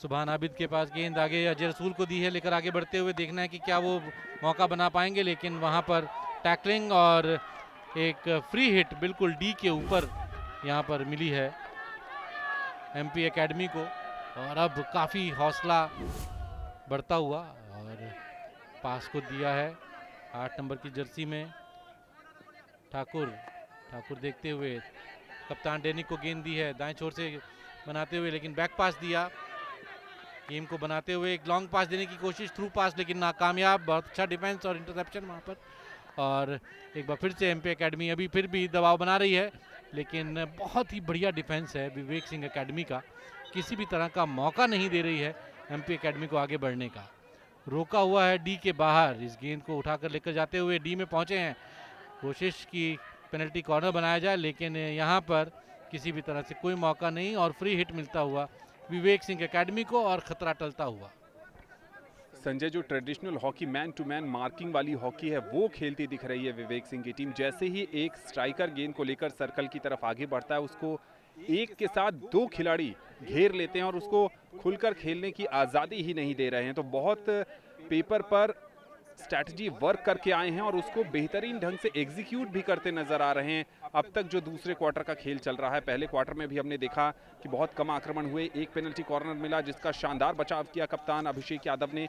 सुभान आबिद के पास गेंद आगे अजय रसूल को दी है, लेकर आगे बढ़ते हुए देखना है कि क्या वो मौका बना पाएंगे। लेकिन वहां पर टैकलिंग और एक फ्री हिट बिल्कुल डी के ऊपर यहां पर मिली है एमपी एकेडमी को। और अब काफ़ी हौसला बढ़ता हुआ और पास को दिया है 8 नंबर की जर्सी में ठाकुर देखते हुए कप्तान डेनिक को गेंद दी है दाएं छोर से बनाते हुए, लेकिन बैक पास दिया गेम को बनाते हुए। एक लॉन्ग पास देने की कोशिश, थ्रू पास, लेकिन नाकामयाब। बहुत अच्छा डिफेंस और इंटरसेप्शन वहां पर। और एक बार फिर से एमपी एकेडमी अभी फिर भी दबाव बना रही है, लेकिन बहुत ही बढ़िया डिफेंस है विवेक सिंह एकेडमी का। किसी भी तरह का मौका नहीं दे रही है एमपी एकेडमी को आगे बढ़ने का। रोका हुआ है डी के बाहर, इस गेंद को उठाकर लेकर जाते हुए डी में पहुंचे हैं। कोशिश की पेनल्टी कॉर्नर बनाया जाए, लेकिन यहाँ पर किसी भी तरह से कोई मौका नहीं और फ्री हिट मिलता हुआ विवेक सिंह एकेडमी को और खतरा टलता हुआ। संजय, जो traditional hockey man to man marking वाली हॉकी है वो खेलती दिख रही है विवेक सिंह की टीम। जैसे ही एक स्ट्राइकर गेंद को लेकर सर्कल की तरफ आगे बढ़ता है, उसको एक के साथ 2 खिलाड़ी घेर लेते हैं और उसको खुलकर खेलने की आज़ादी ही नहीं दे रहे हैं। तो बहुत पेपर पर स्ट्रैटेजी वर्क करके आए हैं और उसको बेहतरीन ढंग से एग्जीक्यूट भी करते नजर आ रहे हैं। अब तक जो दूसरे क्वार्टर का खेल चल रहा है, पहले क्वार्टर में भी हमने देखा कि बहुत कम आक्रमण हुए, एक पेनल्टी कॉर्नर मिला जिसका शानदार बचाव किया कप्तान अभिषेक यादव ने।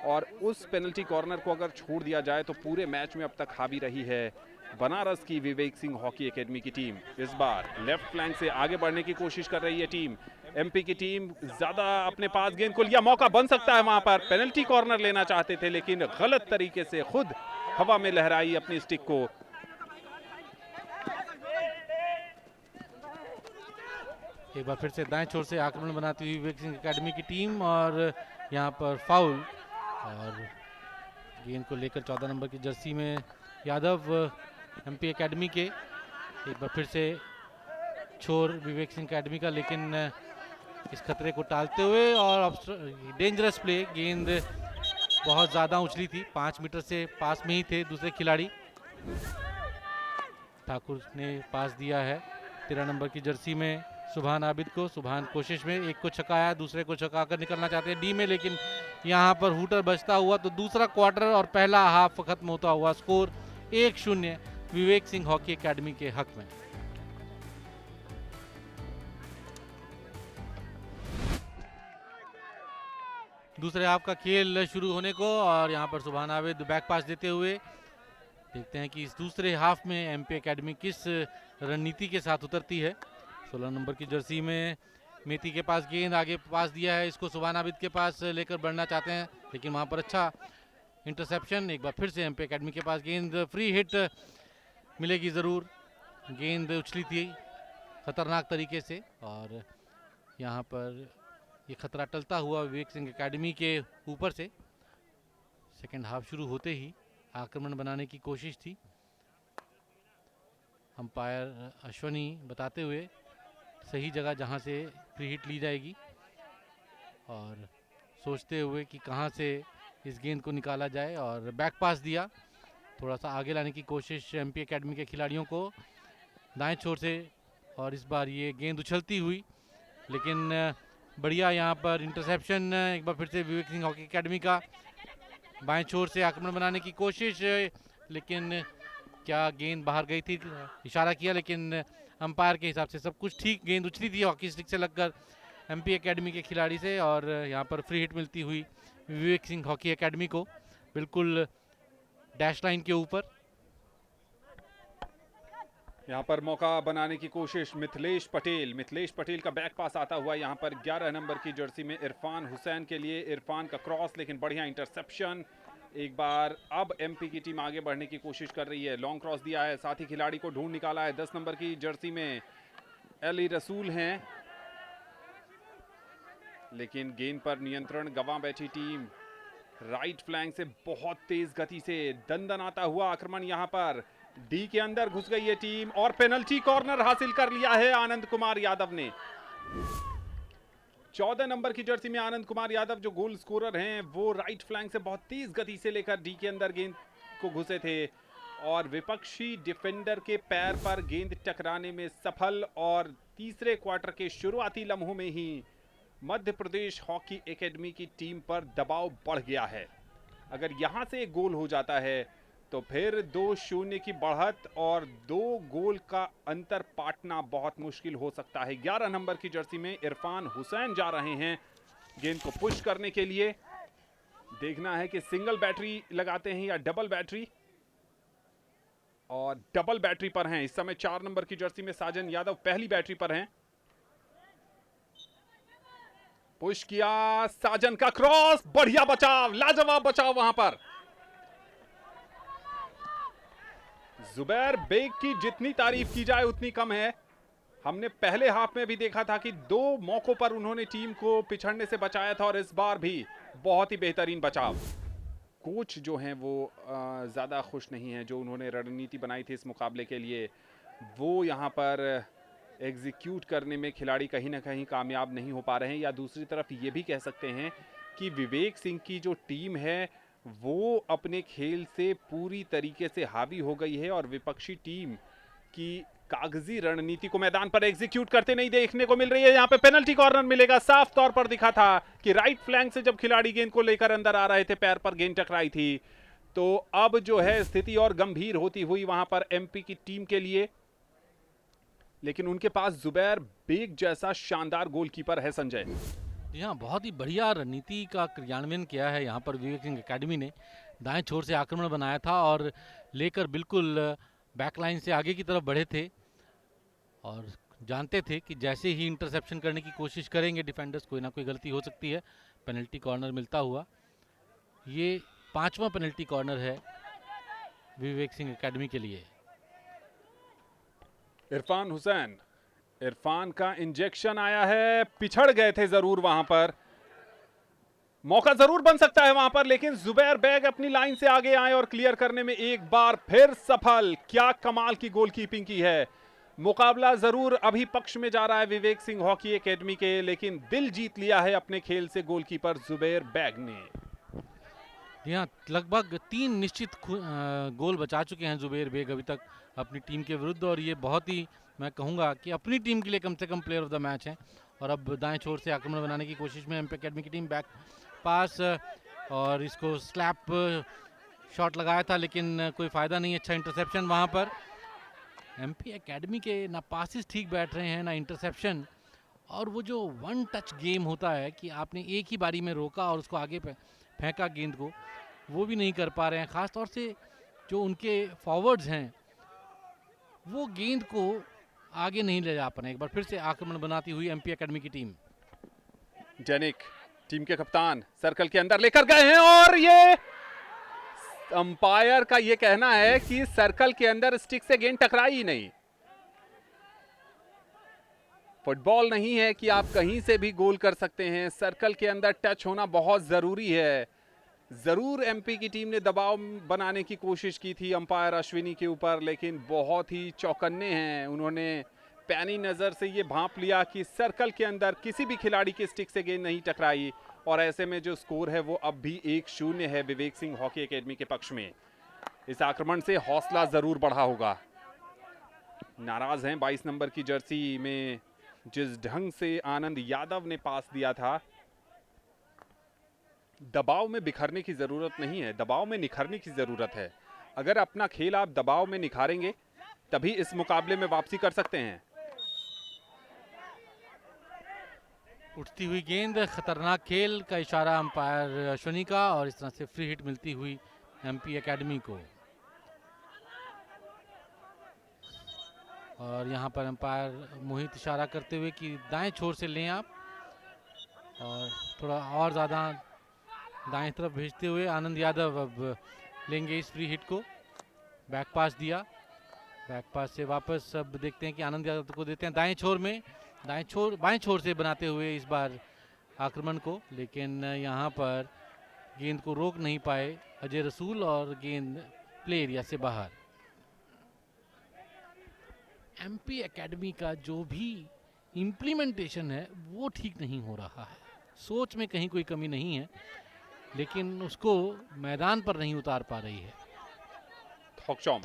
और उस पेनल्टी कॉर्नर को अगर छोड़ दिया जाए तो पूरे मैच में अब तक हावी रही है बनारस की विवेक सिंह हॉकी एकेडमी की टीम। इस बार लेफ्ट फ्लैंक से आगे बढ़ने की कोशिश कर रही है टीम। एमपी की टीम ज्यादा अपने पास गेंद को लिया, मौका बन सकता है वहां पर, पेनल्टी कॉर्नर लेना चाहते थे लेकिन गलत तरीके से खुद हवा में लहराई अपनी स्टिक को। एक बार फिर से दाएं छोर से आक्रमण बनाती हुई विवेक सिंह एकेडमी की टीम और यहां पर फाउल। और गेंद को लेकर 14 नंबर की जर्सी में यादव एमपी एकेडमी के, एक बार फिर से छोर विवेक सिंह एकेडमी का, लेकिन इस खतरे को टालते हुए और डेंजरस प्ले, गेंद बहुत ज़्यादा उछली थी, 5 मीटर से पास में ही थे दूसरे खिलाड़ी। ठाकुर ने पास दिया है 13 नंबर की जर्सी में सुभान आबिद को। सुभान कोशिश में, एक को छकाया, दूसरे को छका कर निकलना चाहते हैं डी में, लेकिन यहाँ पर हुटर बचता हुआ। तो दूसरा क्वार्टर और पहला हाफ खत्म होता हुआ, score 1-0 Vivek Singh hockey academy के हक में। दूसरे हाफ का खेल शुरू होने को और यहाँ पर सुभान आबिद बैक पास देते हुए, देखते हैं कि इस दूसरे हाफ में एमपी एकेडमी किस रणनीति के साथ उतरती है। 16 नंबर की जर्सी में मेथी के पास गेंद, आगे पास दिया है, इसको सुभान आबिद के पास लेकर बढ़ना चाहते हैं, लेकिन वहां पर अच्छा इंटरसेप्शन। एक बार फिर से एमपी एकेडमी के पास गेंद, फ्री हिट मिलेगी ज़रूर। गेंद उछली थी खतरनाक तरीके से और यहाँ पर ये खतरा टलता हुआ विवेक सिंह एकेडमी के ऊपर से। सेकेंड हाफ शुरू होते ही आक्रमण बनाने की कोशिश थी, अंपायर अश्वनी बताते हुए सही जगह जहां से फ्री हिट ली जाएगी और सोचते हुए कि कहां से इस गेंद को निकाला जाए, और बैक पास दिया, थोड़ा सा आगे लाने की कोशिश एमपी एकेडमी के खिलाड़ियों को दाएं छोर से। और इस बार ये गेंद उछलती हुई, लेकिन बढ़िया यहाँ पर इंटरसेप्शन। एक बार फिर से विवेक सिंह हॉकी एकेडमी का बाएं छोर से आक्रमण बनाने की कोशिश, लेकिन क्या गेंद बाहर गई थी, इशारा किया, लेकिन अंपायर के हिसाब से सब कुछ ठीक। गेंद उछली थी हॉकी स्टिक से लगकर एमपी एकेडमी के खिलाड़ी से, और यहाँ पर फ्री हिट मिलती हुई विवेक सिंह हॉकी एकेडमी को बिल्कुल डैश लाइन के ऊपर। यहाँ पर मौका बनाने की कोशिश मिथिलेश पटेल का बैक पास आता हुआ यहाँ पर 11 नंबर की जर्सी में इरफान हुसैन के लिए। इरफान का क्रॉस, लेकिन बढ़िया इंटरसेप्शन। एक बार अब एमपी की टीम आगे बढ़ने की कोशिश कर रही है। लॉन्ग क्रॉस दिया है, साथ ही खिलाड़ी को ढूंढ निकाला है। 10 नंबर की जर्सी में अली रसूल हैं, लेकिन गेंद पर नियंत्रण गंवा बैठी टीम। राइट फ्लैंक से बहुत तेज गति से दंदनाता हुआ आक्रमण यहाँ पर डी के अंदर घुस गई है टीम, और पेनल्टी कॉर्नर हासिल कर लिया है आनंद कुमार यादव ने। 14 नंबर की जर्सी में आनंद कुमार यादव जो गोल स्कोरर हैं, वो राइट फ्लैंक से बहुत तेज गति से लेकर डी के अंदर गेंद को घुसे थे, और विपक्षी डिफेंडर के पैर पर गेंद टकराने में सफल। और तीसरे क्वार्टर के शुरुआती लम्हों में ही मध्य प्रदेश हॉकी एकेडमी की टीम पर दबाव बढ़ गया है। अगर यहां से एक गोल हो जाता है तो फिर 2-0 की बढ़त और 2 गोल का अंतर पाटना बहुत मुश्किल हो सकता है। 11 नंबर की जर्सी में इरफान हुसैन जा रहे हैं गेंद को पुश करने के लिए। देखना है कि सिंगल बैटरी लगाते हैं या डबल बैटरी, और डबल बैटरी पर हैं इस समय। 4 नंबर की जर्सी में साजन यादव पहली बैटरी पर हैं। पुश किया, साजन का क्रॉस, बढ़िया बचाव, लाजवाब बचाव वहां पर। जुबैर बेग की जितनी तारीफ की जाए उतनी कम है। हमने पहले हाफ में भी देखा था कि 2 मौकों पर उन्होंने टीम को पिछड़ने से बचाया था, और इस बार भी बहुत ही बेहतरीन बचाव। कोच जो हैं वो ज़्यादा खुश नहीं हैं। जो उन्होंने रणनीति बनाई थी इस मुकाबले के लिए, वो यहाँ पर एग्जीक्यूट करने में खिलाड़ी कहीं ना कहीं कामयाब नहीं हो पा रहे हैं। या दूसरी तरफ ये भी कह सकते हैं कि विवेक सिंह की जो टीम है वो अपने खेल से पूरी तरीके से हावी हो गई है, और विपक्षी टीम की कागजी रणनीति को मैदान पर एग्जीक्यूट करते नहीं देखने को मिल रही है। यहाँ पे पेनल्टी कॉर्नर मिलेगा। साफ तौर पर दिखा था कि राइट फ्लैंक से जब खिलाड़ी गेंद को लेकर अंदर आ रहे थे, पैर पर गेंद टकराई थी। तो अब जो है स्थिति और गंभीर होती हुई वहां पर एमपी की टीम के लिए, लेकिन उनके पास जुबैर बेग जैसा शानदार गोलकीपर है संजय। यहाँ बहुत ही बढ़िया रणनीति का क्रियान्वयन किया है यहाँ पर विवेक सिंह एकेडमी ने। दाएं छोर से आक्रमण बनाया था और लेकर बिल्कुल बैकलाइन से आगे की तरफ बढ़े थे, और जानते थे कि जैसे ही इंटरसेप्शन करने की कोशिश करेंगे डिफेंडर्स, कोई ना कोई गलती हो सकती है। पेनल्टी कॉर्नर मिलता हुआ, ये 5वां पेनल्टी कॉर्नर है विवेक सिंह एकेडमी के लिए। इरफान हुसैन, इरफान का इंजेक्शन आया है, पिछड़ गए थे जरूर वहां पर, मौका जरूर बन सकता है वहां पर, लेकिन जुबैर बेग अपनी लाइन से आगे आए और क्लियर करने में एक बार फिर सफल। क्या कमाल की गोलकीपिंग की है। मुकाबला जरूर अभी पक्ष में जा रहा है विवेक सिंह हॉकी एकेडमी के, लेकिन दिल जीत लिया है अपने खेल से गोलकीपर जुबैर बेग ने। यहाँ लगभग 3 निश्चित गोल बचा चुके हैं जुबैर बेग अभी तक अपनी टीम के विरुद्ध, और ये बहुत ही, मैं कहूँगा कि अपनी टीम के लिए कम से कम प्लेयर ऑफ द मैच हैं। और अब दाएं छोर से आक्रमण बनाने की कोशिश में एमपी एकेडमी की टीम, बैक पास और इसको स्लैप शॉट लगाया था, लेकिन कोई फ़ायदा नहीं। अच्छा इंटरसेप्शन वहाँ पर। एमपी एकेडमी के ना पासिस ठीक बैठ रहे हैं ना इंटरसेप्शन, और वो जो 1 टच गेम होता है कि आपने एक ही बारी में रोका और उसको आगे फेंका गेंद को, वो भी नहीं कर पा रहे हैं। ख़ास तौर से जो उनके फॉरवर्ड्स हैं वो गेंद को आगे नहीं ले जा पा रहे। एक बार फिर से आक्रमण बनाती हुई एमपी एकेडमी की टीम। जैनिक टीम के कप्तान सर्कल के अंदर लेकर गए हैं, और ये अंपायर का ये कहना है कि सर्कल के अंदर स्टिक से गेंद टकराई ही नहीं। फुटबॉल नहीं है कि आप कहीं से भी गोल कर सकते हैं, सर्कल के अंदर टच होना बहुत जरूरी है। जरूर एमपी की टीम ने दबाव बनाने की कोशिश की थी अंपायर अश्विनी के ऊपर, लेकिन बहुत ही चौकन्ने हैं। उन्होंने पैनी नजर से ये भांप लिया कि सर्कल के अंदर किसी भी खिलाड़ी के स्टिक से गेंद नहीं टकराई, और ऐसे में जो स्कोर है वो अब भी 1-0 है विवेक सिंह हॉकी एकेडमी के पक्ष में। इस आक्रमण से हौसला जरूर बढ़ा होगा। नाराज हैं 22 नंबर की जर्सी में जिस ढंग से आनंद यादव ने पास दिया था। दबाव में बिखरने की जरूरत नहीं है, दबाव में निखरने की जरूरत है। अगर अपना खेल आप दबाव में निखारेंगे तभी इस मुकाबले में वापसी कर सकते हैं। उठती हुई गेंद, खतरनाक खेल का इशारा अंपायर अश्विनी का, और इस तरह से फ्री हिट मिलती हुई एमपी एकेडमी को। और यहाँ पर अंपायर मोहित इशारा करते हुए कि दाएं छोर से लें आप, और थोड़ा और ज़्यादा दाएं तरफ भेजते हुए आनंद यादव अब लेंगे इस फ्री हिट को। बैक पास दिया, बैक पास से वापस अब देखते हैं कि आनंद यादव को देते हैं दाएं छोर में, बाएं छोर से बनाते हुए इस बार आक्रमण को, लेकिन यहाँ पर गेंद को रोक नहीं पाए अजय रसूल और गेंद प्ले एरिया से बाहर। एमपी एकेडमी का जो भी इम्प्लीमेंटेशन है वो ठीक नहीं हो रहा है। सोच में कहीं कोई कमी नहीं है, लेकिन उसको मैदान पर नहीं उतार पा रही है। थॉकचॉम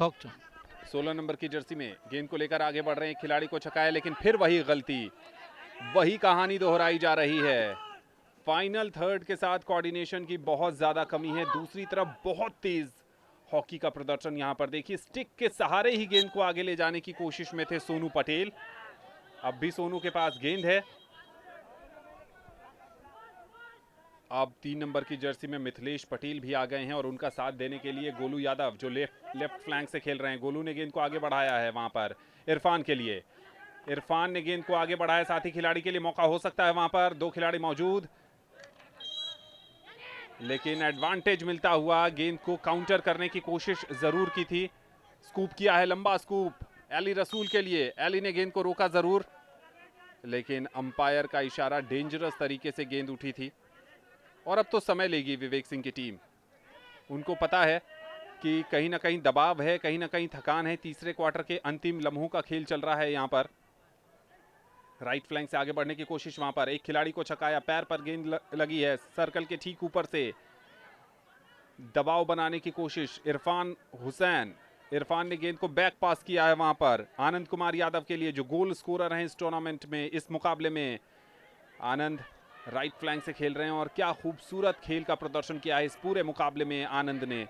16 नंबर की जर्सी में गेंद को लेकर आगे बढ़ रहे हैं, खिलाड़ी को छकाया, लेकिन फिर वही गलती, वही कहानी दोहराई जा रही है। फाइनल थर्ड के साथ कोऑर्डिनेशन की बहुत ज्यादा कमी है। दूसरी तरफ बहुत तेज हॉकी का प्रदर्शन यहां पर देखिए, स्टिक के सहारे ही गेंद को आगे ले जाने की कोशिश में थे सोनू पटेल। अब भी सोनू के पास गेंद है। अब 3 नंबर की जर्सी में मिथिलेश पटेल भी आ गए हैं और उनका साथ देने के लिए गोलू यादव जो लेफ्ट फ्लैंक से खेल रहे हैं। गोलू ने गेंद को आगे बढ़ाया है वहां पर इरफान के लिए, इरफान ने गेंद को आगे बढ़ाया, साथी खिलाड़ी के लिए मौका हो सकता है वहां पर, 2 खिलाड़ी मौजूद, लेकिन एडवांटेज मिलता हुआ गेंद को काउंटर करने की कोशिश जरूर की थी। स्कूप किया है, लंबा स्कूप एली रसूल के लिए, एली ने गेंद को रोका जरूर, लेकिन अंपायर का इशारा, डेंजरस तरीके से गेंद उठी थी। और अब तो समय लेगी विवेक सिंह की टीम, उनको पता है कि कहीं ना कहीं दबाव है, कहीं ना कहीं थकान है। तीसरे क्वार्टर के अंतिम लम्हों का खेल चल रहा है यहाँ पर। राइट फ्लैंक से आगे बढ़ने की कोशिश, वहां पर एक खिलाड़ी को छकाया, पैर पर गेंद लगी है, सर्कल के ठीक ऊपर से दबाव बनाने की कोशिश, इरफान हुसैन, इरफान ने गेंद को बैक पास किया है वहां पर आनंद कुमार यादव के लिए जो गोल स्कोरर हैं इस टूर्नामेंट में, इस मुकाबले में। आनंद राइट फ्लैंक से खेल रहे हैं और क्या खूबसूरत खेल का प्रदर्शन किया है इस पूरे मुकाबले में आनंद ने।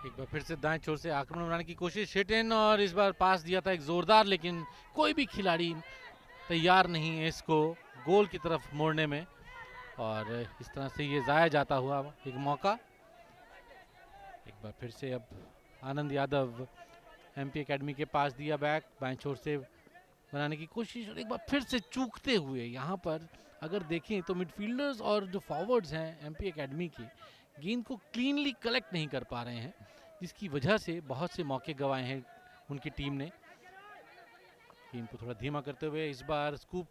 एक बार फिर से दाएं छोर से आक्रमण बनाने की कोशिश, हिट इन, और इस बार पास दिया था एक जोरदार, लेकिन कोई भी खिलाड़ी तैयार नहीं है इसको गोल की तरफ मोड़ने में, और इस तरह से ये जाया जाता हुआ एक मौका। एक बार फिर से अब आनंद यादव एमपी एकेडमी के पास दिया, बैक बाएं छोर से बनाने की कोशिश, और एक बार फिर से चूकते हुए यहाँ पर अगर देखें तो मिडफील्डर्स और जो फॉरवर्ड्स हैं एमपी एकेडमी की गेंद को क्लीनली कलेक्ट नहीं कर पा रहे हैं, जिसकी वजह से बहुत से मौके गंवाए हैं उनकी टीम ने। गेंद को थोड़ा धीमा करते हुए इस बार स्कूप,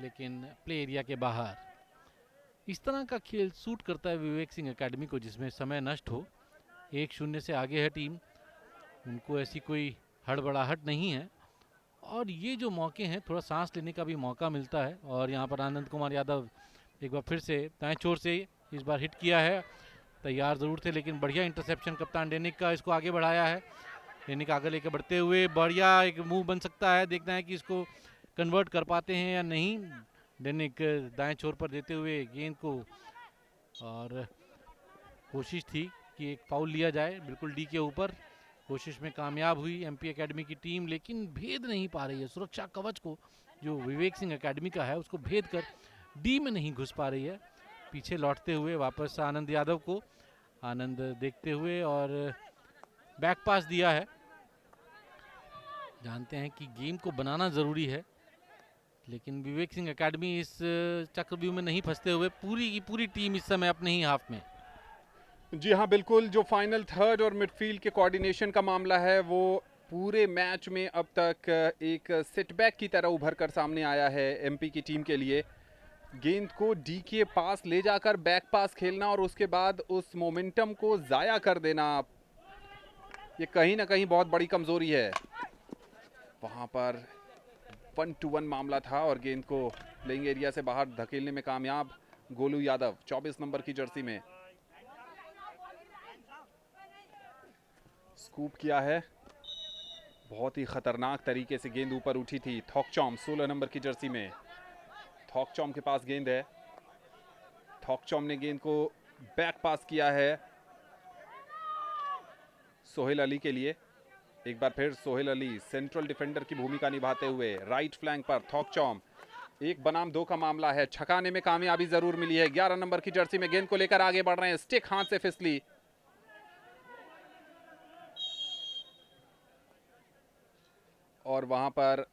लेकिन प्ले एरिया के बाहर। इस तरह का खेल सूट करता है विवेक सिंह एकेडमी को, जिसमें समय नष्ट हो। 1-0 से आगे है टीम, उनको ऐसी कोई हड़बड़ाहट नहीं है, और ये जो मौके हैं थोड़ा सांस लेने का भी मौका मिलता है। और यहाँ पर आनंद कुमार यादव एक बार फिर से दाएं छोर से इस बार हिट किया है, तैयार ज़रूर थे, लेकिन बढ़िया इंटरसेप्शन कप्तान डेनिक का, इसको आगे बढ़ाया है। डेनिक आगे लेकर बढ़ते हुए बढ़िया एक मूव बन सकता है, देखना है कि इसको कन्वर्ट कर पाते हैं या नहीं। डेनिक दाएं छोर पर देते हुए गेंद को, और कोशिश थी कि एक फाउल लिया जाए बिल्कुल डी के ऊपर, कोशिश में कामयाब हुई एमपी एकेडमी की टीम, लेकिन भेद नहीं पा रही है सुरक्षा कवच को जो विवेक सिंह एकेडमी का है, उसको भेद कर डी में नहीं घुस पा रही है। पीछे लौटते हुए वापस आनंद यादव को, आनंद देखते हुए और बैक पास दिया है। जानते हैं कि गेम को बनाना ज़रूरी है, लेकिन विवेक सिंह एकेडमी इस चक्रव्यूह में नहीं फंसते हुए पूरी की पूरी टीम इस समय अपने ही हाफ में। जी हाँ बिल्कुल, जो फाइनल थर्ड और मिडफील्ड के कोऑर्डिनेशन का मामला है वो पूरे मैच में अब तक एक सेटबैक की तरह उभर कर सामने आया है एमपी की टीम के लिए। गेंद को डी के पास ले जाकर बैक पास खेलना और उसके बाद उस मोमेंटम को ज़ाया कर देना, ये कहीं ना कहीं बहुत बड़ी कमज़ोरी है। वहाँ पर 1-1 मामला था और गेंद को प्लेइंग एरिया से बाहर धकेलने में कामयाब गोलू यादव 24 नंबर की जर्सी में। स्कूप किया है, बहुत ही खतरनाक तरीके से गेंद ऊपर उठी थी। थॉकचॉम 16 नंबर की जर्सी में, थॉकचॉम के पास गेंद है, थॉकचॉम ने गेंद को बैक पास किया है सोहेल अली के लिए। एक बार फिर सोहेल अली सेंट्रल डिफेंडर की भूमिका निभाते हुए राइट फ्लैंक पर थॉकचॉम, एक बनाम दो का मामला है, छकाने में कामयाबी जरूर मिली है। 11 नंबर की जर्सी में गेंद को लेकर आगे बढ़ रहे हैं, स्टिक हाथ से फिसली और वहां पर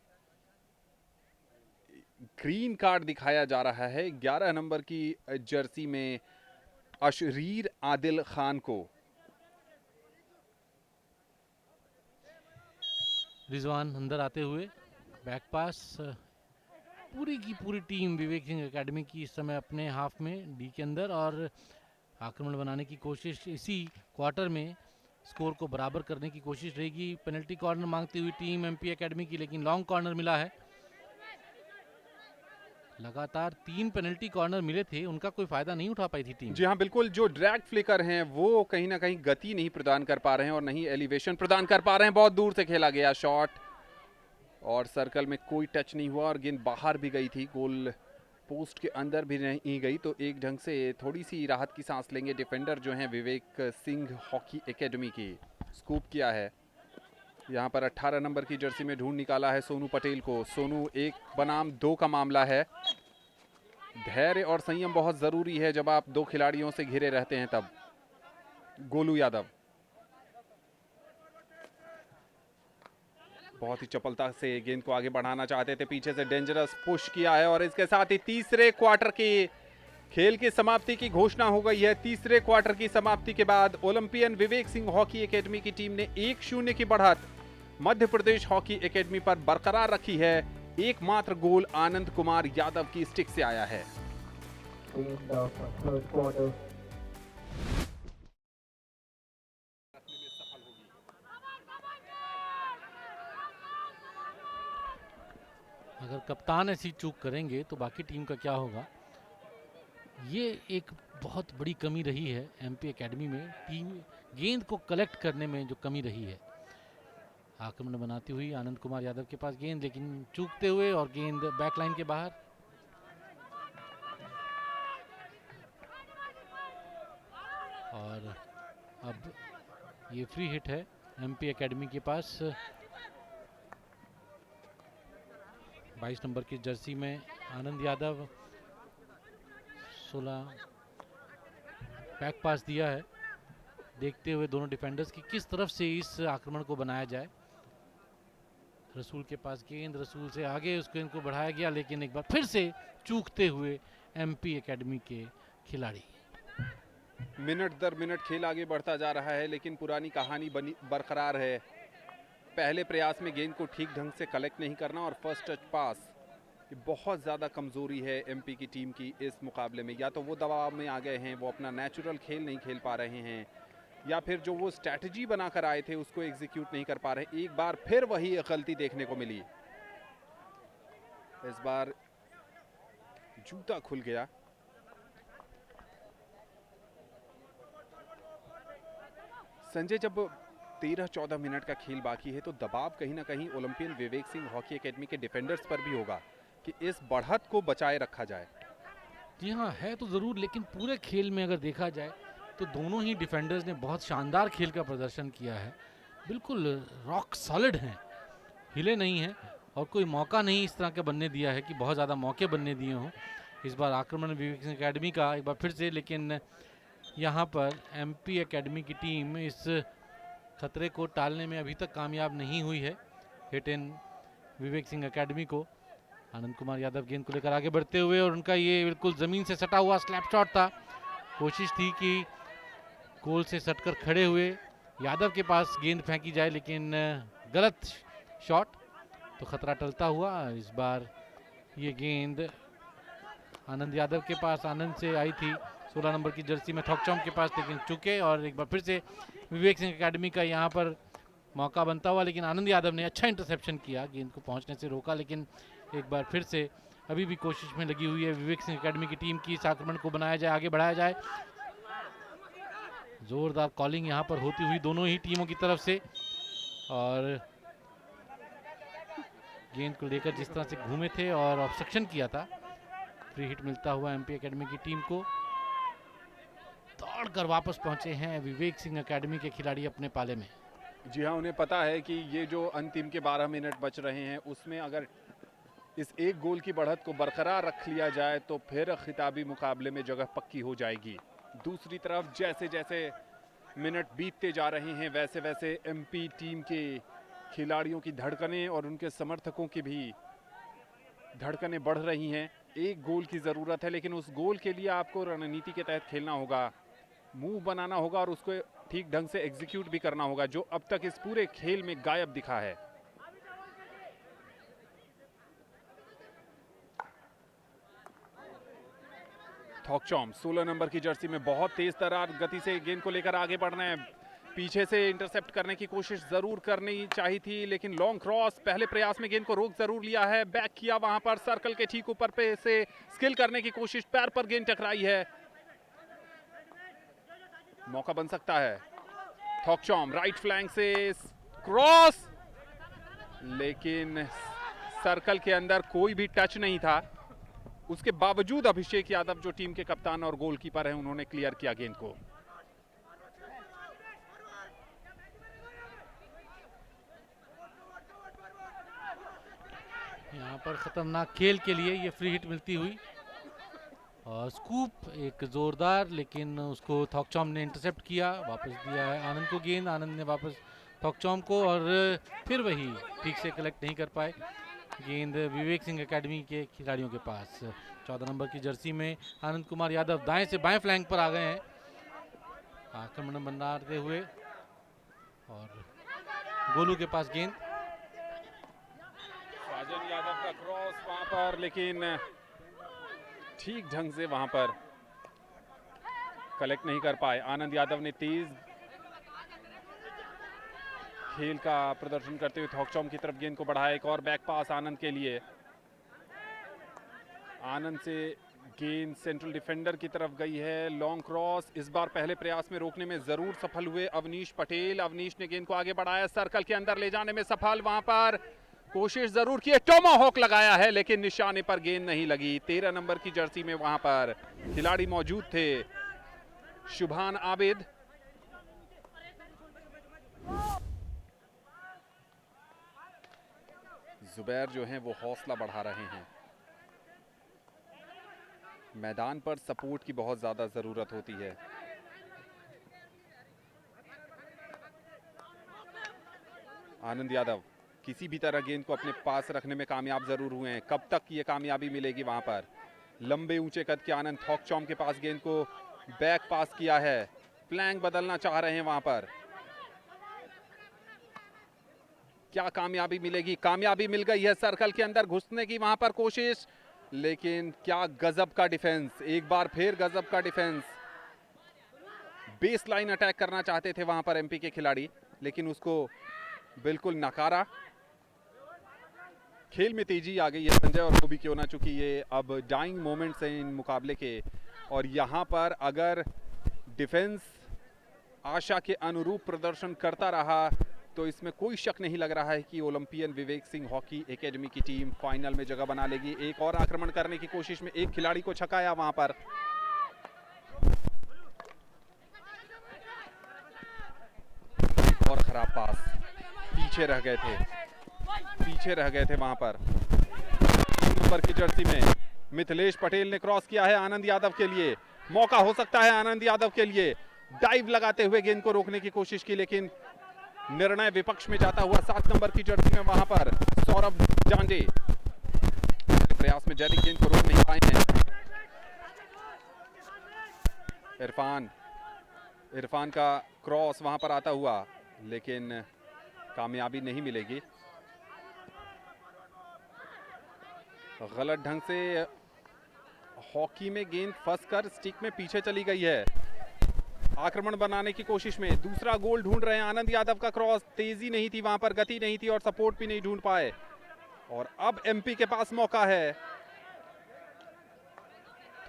ग्रीन कार्ड दिखाया जा रहा है 11 नंबर की जर्सी में अशरीर आदिल खान को। रिजवान अंदर आते हुए बैक पास, पूरी की पूरी टीम विवेक सिंह एकेडमी की इस समय अपने हाफ में डी के अंदर, और आक्रमण बनाने की कोशिश इसी क्वार्टर में स्कोर को बराबर करने की कोशिश रहेगी। पेनल्टी कॉर्नर मांगती हुई टीम एमपी एकेडमी की, लेकिन लॉन्ग कॉर्नर मिला है। लगातार 3 पेनल्टी कॉर्नर मिले थे, उनका कोई फायदा नहीं उठा पाई थी टीम। जी हाँ बिल्कुल, जो ड्रैग फ्लिकर हैं वो कहीं ना कहीं गति नहीं प्रदान कर पा रहे हैं और नहीं एलिवेशन प्रदान कर पा रहे हैं। बहुत दूर से खेला गया शॉट और सर्कल में कोई टच नहीं हुआ और गेंद बाहर भी गई थी, गोल पोस्ट के अंदर भी नहीं गई। तो एक ढंग से थोड़ी सी राहत की सांस लेंगे डिफेंडर जो हैं विवेक सिंह हॉकी एकेडमी की। स्कूप किया है यहाँ पर 18 नंबर की जर्सी में, ढूंढ निकाला है सोनू पटेल को। सोनू, एक बनाम दो का मामला है। धैर्य और संयम बहुत जरूरी है जब आप दो खिलाड़ियों से घिरे रहते हैं तब। गोलू यादव बहुत ही चपलता से गेंद को आगे बढ़ाना चाहते थे, पीछे से डेंजरस पुश किया है और इसके साथ ही तीसरे क्वार्टर की खेल की समाप्ति की घोषणा हो गई है। तीसरे क्वार्टर की समाप्ति के बाद Olympian Vivek Singh hockey academy की टीम ने 1-0 की बढ़त मध्य प्रदेश हॉकी एकेडमी पर बरकरार रखी है। एकमात्र गोल आनंद कुमार यादव की स्टिक से आया है। अगर कप्तान ऐसी चूक करेंगे तो बाकी टीम का क्या होगा? ये एक बहुत बड़ी कमी रही है एमपी एकेडमी में, टीम गेंद को कलेक्ट करने में जो कमी रही है। आक्रमण बनाती हुई आनंद कुमार यादव के पास गेंद, लेकिन चूकते हुए और गेंद बैकलाइन के बाहर। और अब ये फ्री हिट है एमपी एकेडमी के पास। 22 नंबर की जर्सी में आनंद यादव, 16 बैक पास दिया है, देखते हुए दोनों डिफेंडर्स की किस तरफ से इस आक्रमण को बनाया जाए। रसूल के पास गेंद, रसूल से आगे उस गेंद को बढ़ाया गया, लेकिन एक बार फिर से चूकते हुए एमपी एकेडमी के खिलाड़ी। मिनट दर मिनट खेल आगे बढ़ता जा रहा है लेकिन पुरानी कहानी बनी बरकरार है। पहले प्रयास में गेंद को ठीक ढंग से कलेक्ट नहीं करना और फर्स्ट टच पास, ये बहुत ज़्यादा कमज़ोरी है एमपी की टीम की इस मुकाबले में। या तो वो दबाव में आ गए हैं, वो अपना नेचुरल खेल नहीं खेल पा रहे हैं, या फिर जो वो स्ट्रैटेजी बनाकर आए थे उसको एग्जीक्यूट नहीं कर पा रहे। एक बार फिर वही गलती देखने को मिली, इस बार जूता खुल गया। संजय, जब 13-14 मिनट का खेल बाकी है तो दबाव कहीं ना कहीं Olympian Vivek Singh hockey academy के डिफेंडर्स पर भी होगा कि इस बढ़त को बचाए रखा जाए। जी हाँ, है तो ज़रूर, लेकिन पूरे खेल में अगर देखा जाए तो दोनों ही डिफेंडर्स ने बहुत शानदार खेल का प्रदर्शन किया है। बिल्कुल रॉक सॉलिड हैं, हिले नहीं हैं और कोई मौका नहीं इस तरह का बनने दिया है कि बहुत ज़्यादा मौके बनने दिए हों। इस बार आक्रमण विवेक सिंह एकेडमी का एक बार फिर से, लेकिन यहाँ पर एमपी एकेडमी की टीम इस खतरे को टालने में अभी तक कामयाब नहीं हुई है। Hit in Vivek Singh academy को। आनंद कुमार यादव गेंद को लेकर आगे बढ़ते हुए, और उनका ये बिल्कुल ज़मीन से सटा हुआ स्लैप शॉट था। कोशिश थी कि गोल से सटकर खड़े हुए यादव के पास गेंद फेंकी जाए, लेकिन गलत शॉट, तो खतरा टलता हुआ। इस बार ये गेंद आनंद यादव के पास, आनंद से आई थी 16 नंबर की जर्सी में थॉकचॉम के पास, लेकिन चुके। और एक बार फिर से विवेक सिंह एकेडमी का यहाँ पर मौका बनता हुआ, लेकिन आनंद यादव ने अच्छा इंटरसेप्शन किया, गेंद को पहुँचने से रोका। लेकिन एक बार फिर से अभी भी कोशिश में लगी हुई है विवेक सिंह एकेडमी की टीम की इस आक्रमण को बनाया जाए, आगे बढ़ाया जाए। जोरदार कॉलिंग यहाँ पर होती हुई दोनों ही टीमों की तरफ से, और गेंद को लेकर जिस तरह से घूमे थे और ऑब्स्ट्रक्शन किया था, फ्री हिट मिलता हुआ एमपी एकेडमी की टीम को। दौड़कर वापस पहुंचे हैं विवेक सिंह एकेडमी के खिलाड़ी अपने पाले में। जी हाँ, उन्हें पता है कि ये जो अंतिम के 12 मिनट बच रहे हैं उसमें अगर इस एक गोल की बढ़त को बरकरार रख लिया जाए तो फिर खिताबी मुकाबले में जगह पक्की हो जाएगी। दूसरी तरफ जैसे जैसे मिनट बीतते जा रहे हैं वैसे वैसे एमपी टीम के खिलाड़ियों की धड़कनें और उनके समर्थकों की भी धड़कनें बढ़ रही हैं। एक गोल की ज़रूरत है, लेकिन उस गोल के लिए आपको रणनीति के तहत खेलना होगा, मूव बनाना होगा और उसको ठीक ढंग से एग्जीक्यूट भी करना होगा, जो अब तक इस पूरे खेल में गायब दिखा है। थॉकचॉम 16 नंबर की जर्सी में बहुत तेज तरार गति से गेंद को लेकर आगे बढ़ रहे हैं। पीछे से इंटरसेप्ट करने की कोशिश जरूर करनी चाहिए थी, लेकिन लॉन्ग क्रॉस पहले प्रयास में गेंद को रोक जरूर लिया है। बैक किया वहां पर, सर्कल के ठीक ऊपर पे से स्किल करने की कोशिश, पैर पर गेंद टकराई है। मौका बन सकता है। थॉकचॉम राइट फ्लैंक से क्रॉस, लेकिन सर्कल के अंदर कोई भी टच नहीं था। उसके बावजूद अभिषेक यादव जो टीम के कप्तान और गोलकीपर हैं उन्होंने क्लियर किया गेंद को। यहाँ पर खतरनाक खेल के लिए ये फ्री हिट मिलती हुई और स्कूप एक जोरदार, लेकिन उसको थॉकचॉम ने इंटरसेप्ट किया, वापस दिया है आनंद को गेंद। आनंद ने वापस थॉकचॉम को, और फिर वही ठीक से कलेक्ट नहीं कर पाए गेंद विवेक सिंह एकेडमी के खिलाड़ियों के पास। 14 नंबर की जर्सी में आनंद कुमार यादव दाएं से बाएं फ्लैंक पर आ गए हैं आक्रमण बनाते हुए, और गोलू के पास गेंद। साजन यादव का क्रॉस वहां पर, लेकिन ठीक ढंग से वहां पर कलेक्ट नहीं कर पाए। आनंद यादव ने तेज खेल का प्रदर्शन करते हुए थॉकचॉम की तरफ गेंद को बढ़ाया। एक और बैक पास आनंद के लिए। आनंद से गेंद सेंट्रल डिफेंडर की तरफ गई है। लॉन्ग क्रॉस इस बार पहले प्रयास में रोकने में जरूर सफल हुए अवनीश पटेल। अवनीश ने गेंद को आगे बढ़ाया, सर्कल के अंदर ले जाने में सफल। वहां पर कोशिश जरूर की है, टोमाहॉक लगाया है, लेकिन निशाने पर गेंद नहीं लगी। 13 नंबर की जर्सी में वहां पर खिलाड़ी मौजूद थे, शुभान आबिद। जुबैर जो हैं वो हौसला बढ़ा रहे हैं। मैदान पर सपोर्ट की बहुत ज्यादा जरूरत होती है। आनंद यादव किसी भी तरह गेंद को अपने पास रखने में कामयाब जरूर हुए हैं। कब तक ये कामयाबी मिलेगी वहां पर। लंबे ऊंचे कद के आनंद थॉकचॉम के पास गेंद को बैक पास किया है, फ्लैंक बदलना चाह रहे हैं वहां पर। क्या कामयाबी मिलेगी? कामयाबी मिल गई है, सर्कल के अंदर घुसने की वहां पर कोशिश, लेकिन क्या गजब का डिफेंस। एक बार फिर गजब का डिफेंस। बेस लाइन अटैक करना चाहते थे वहां पर एमपी के खिलाड़ी, लेकिन उसको बिल्कुल नकारा। खेल में तेजी आ गई है संजय, और वो भी क्यों ना, चूंकि ये अब डाइंग मोमेंट्स हैं इन मुकाबले के, और यहां पर अगर डिफेंस आशा के अनुरूप प्रदर्शन करता रहा तो इसमें कोई शक नहीं लग रहा है कि Olympian Vivek Singh hockey academy की टीम फाइनल में जगह बना लेगी। एक और आक्रमण करने की कोशिश में एक खिलाड़ी को छकाया वहां पर। और खराब पास, पीछे रह गए थे वहां पर। नंबर की जर्सी में मिथिलेश पटेल ने क्रॉस किया है आनंद यादव के लिए। मौका हो सकता है आनंद यादव के लिए। डाइव लगाते हुए गेंद को रोकने की कोशिश की, लेकिन निर्णय विपक्ष में जाता हुआ 7 नंबर की जर्सी में वहां पर सौरभ जांजे प्रयास में जैरी गेंद को रोक नहीं पाए हैं। इरफान का क्रॉस वहां पर आता हुआ, लेकिन कामयाबी नहीं मिलेगी। गलत ढंग से हॉकी में गेंद फंसकर स्टिक में पीछे चली गई है। आक्रमण बनाने की कोशिश में दूसरा गोल ढूंढ रहे हैं आनंद यादव का क्रॉस। तेजी नहीं थी वहां पर, गति नहीं थी और सपोर्ट भी नहीं ढूंढ पाए। और अब एमपी के पास मौका है।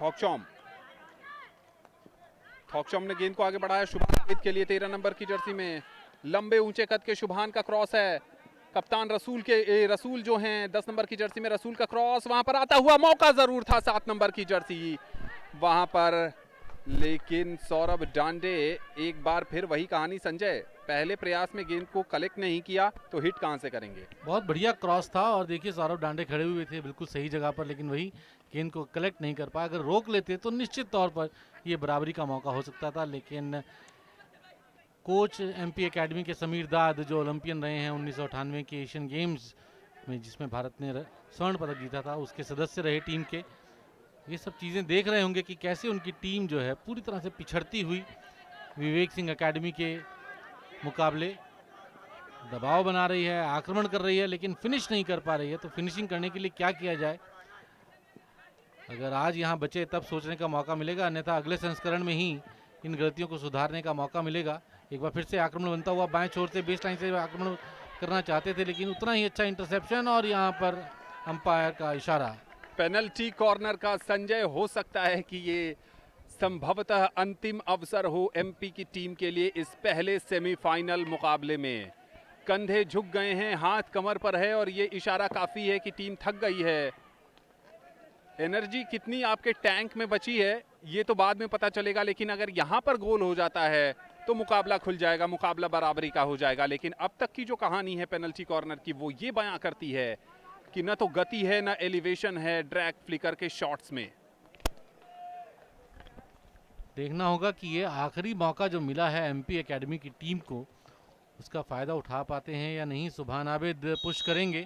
थॉकचॉम ने गेंद को आगे बढ़ाया शुभान के लिए। 13 नंबर की जर्सी में लंबे ऊंचे कद के शुभान का क्रॉस है। कप्तान रसूल जो हैं 10 नंबर की जर्सी में, रसूल का क्रॉस वहां पर आता हुआ। मौका जरूर था 7 नंबर की जर्सी वहां पर, लेकिन सौरभ डांडे एक बार फिर वही कहानी संजय, पहले प्रयास में गेंद को कलेक्ट नहीं किया तो हिट कहां से करेंगे। बहुत बढ़िया क्रॉस था और देखिए सौरभ डांडे खड़े हुए थे बिल्कुल सही जगह पर, लेकिन वही गेंद को कलेक्ट नहीं कर पाया। अगर रोक लेते तो निश्चित तौर पर ये बराबरी का मौका हो सकता था, लेकिन कोच एमपी एकेडमी के समीर दाद जो ओलंपियन रहे हैं 1998 के एशियन गेम्स में जिसमें भारत ने स्वर्ण पदक जीता था, उसके सदस्य रहे टीम के, ये सब चीज़ें देख रहे होंगे कि कैसे उनकी टीम जो है पूरी तरह से पिछड़ती हुई विवेक सिंह एकेडमी के मुकाबले दबाव बना रही है, आक्रमण कर रही है, लेकिन फिनिश नहीं कर पा रही है। तो फिनिशिंग करने के लिए क्या किया जाए, अगर आज यहाँ बचे तब सोचने का मौका मिलेगा, अन्यथा अगले संस्करण में ही इन गलतियों को सुधारने का मौका मिलेगा। एक बार फिर से आक्रमण बनता हुआ बाएं छोर से बेस लाइन से आक्रमण करना चाहते थे, लेकिन उतना ही अच्छा इंटरसेप्शन और यहाँ पर अंपायर का इशारा। पेनल्टी कॉर्नर का संजय, हो सकता है कि ये संभवतः अंतिम अवसर हो एमपी की टीम के लिए इस पहले सेमीफाइनल मुकाबले में। कंधे झुक गए हैं, हाथ कमर पर है और ये इशारा काफी है कि टीम थक गई है। एनर्जी कितनी आपके टैंक में बची है ये तो बाद में पता चलेगा, लेकिन अगर यहाँ पर गोल हो जाता है तो मुकाबला खुल जाएगा, मुकाबला बराबरी का हो जाएगा। लेकिन अब तक की जो कहानी है पेनल्टी कॉर्नर की वो ये बयां करती है कि न तो गति है न एलिवेशन है ड्रैग फ्लिकर के शॉट्स में। देखना होगा कि ये आखिरी मौका जो मिला है एमपी एकेडमी की टीम को, उसका फायदा उठा पाते हैं या नहीं। सुभान आबिद पुश करेंगे,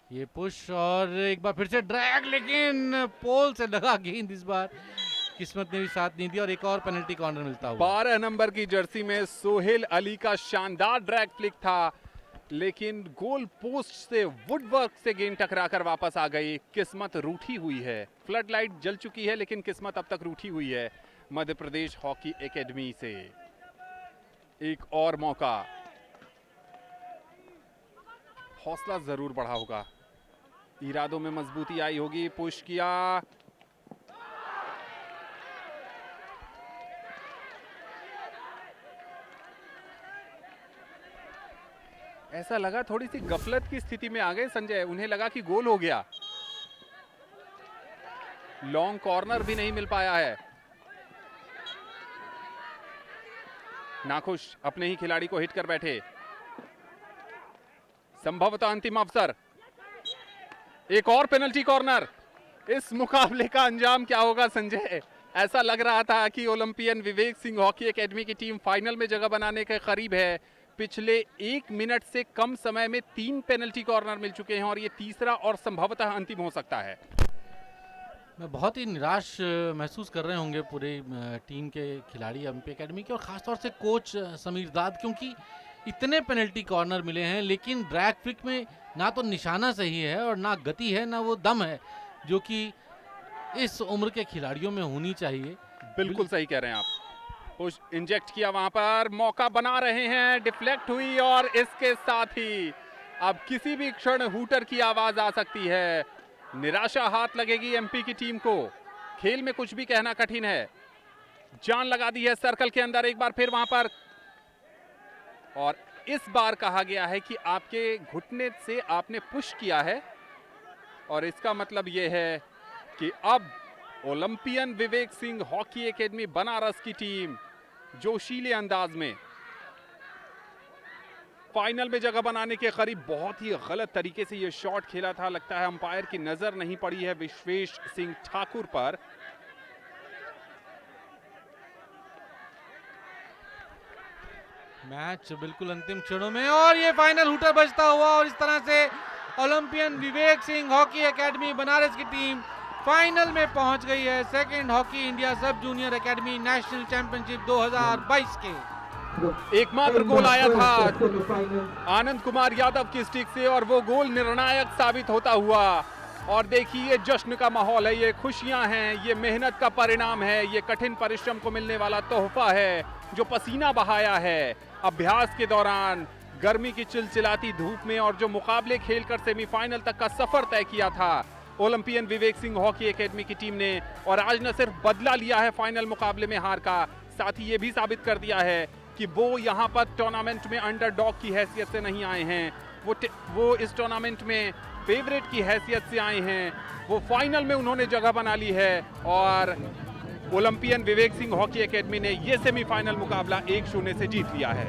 ये पुश और एक बार फिर से ड्रैग, लेकिन पोल से लगा गेंद, इस बार किस्मत ने भी साथ नहीं दिया और एक और पेनल्टी कॉर्नर मिलता हुआ। 12 नंबर की जर्सी में सोहेल अली का शानदार ड्रैग फ्लिक था, लेकिन गोल पोस्ट से वुडवर्क से गेंद टकराकर वापस आ गई। किस्मत रूठी हुई है, फ्लड लाइट जल चुकी है लेकिन किस्मत अब तक रूठी हुई है मध्य प्रदेश हॉकी एकेडमी से। एक और मौका, हौसला जरूर बढ़ा होगा, इरादों में मजबूती आई होगी। पुश किया, ऐसा लगा थोड़ी सी गफलत की स्थिति में आ गए संजय, उन्हें लगा कि गोल हो गया। लॉन्ग कॉर्नर भी नहीं मिल पाया है। नाखुश अपने ही खिलाड़ी को हिट कर बैठे। संभवतः अंतिम अवसर, एक और पेनल्टी कॉर्नर। इस मुकाबले का अंजाम क्या होगा संजय? ऐसा लग रहा था कि Olympian Vivek Singh hockey academy की टीम फाइनल में जगह बनाने के करीब है। पिछले 1 मिनट से कम समय में 3 पेनल्टी कॉर्नर मिल चुके हैं और ये तीसरा और संभवतः अंतिम हो सकता है। मैं बहुत ही निराश महसूस कर रहे होंगे पूरे टीम के खिलाड़ी एमपी एकेडमी के, और खासतौर से कोच समीर दाद, क्योंकि इतने पेनल्टी कॉर्नर मिले हैं लेकिन ड्रैग फ्लिक में ना तो निशाना सही है और ना गति है, ना वो दम है जो कि इस उम्र के खिलाड़ियों में होनी चाहिए। बिल्कुल सही कह रहे हैं आप। पुश इंजेक्ट किया, वहां पर मौका बना रहे हैं, डिफ्लेक्ट हुई और इसके साथ ही अब किसी भी क्षण हूटर की आवाज आ सकती है। निराशा हाथ लगेगी एमपी की टीम को। खेल में कुछ भी कहना कठिन है। जान लगा दी है सर्कल के अंदर, एक बार फिर वहां पर, और इस बार कहा गया है कि आपके घुटने से आपने पुश किया है और इसका मतलब यह है कि अब Olympian Vivek Singh hockey academy Banaras की टीम जोशीले अंदाज में फाइनल में जगह बनाने के करीब। बहुत ही गलत तरीके से यह शॉट खेला था, लगता है अंपायर की नजर नहीं पड़ी है विश्वेश सिंह ठाकुर पर। मैच बिल्कुल अंतिम क्षणों में और ये फाइनल हूटर बजता हुआ, और इस तरह से Olympian Vivek Singh hockey academy Banaras की टीम फाइनल में पहुंच गई है सेकंड हॉकी इंडिया सब जूनियर एकेडमी नेशनल चैंपियनशिप 2022 के। एकमात्र गोल आया था आनंद कुमार यादव की स्टिक से और वो गोल निर्णायक साबित होता हुआ। और देखिए, ये जश्न का माहौल है, ये खुशियां हैं, ये मेहनत का परिणाम है, ये कठिन परिश्रम को मिलने वाला तोहफा है जो पसीना बहाया है अभ्यास के दौरान, गर्मी की चिलचिलाती धूप में, और जो मुकाबले खेलकर सेमीफाइनल तक का सफर तय किया था Olympian Vivek Singh hockey academy की टीम ने। और आज न सिर्फ बदला लिया है फाइनल मुकाबले में हार का, साथ ही ये भी साबित कर दिया है कि वो यहाँ पर टूर्नामेंट में अंडरडॉग की हैसियत से नहीं आए हैं, वो इस टूर्नामेंट में फेवरेट की हैसियत से आए हैं। वो फाइनल में उन्होंने जगह बना ली है और Olympian Vivek Singh hockey academy ने यह सेमीफाइनल मुकाबला 1-0 से जीत लिया है।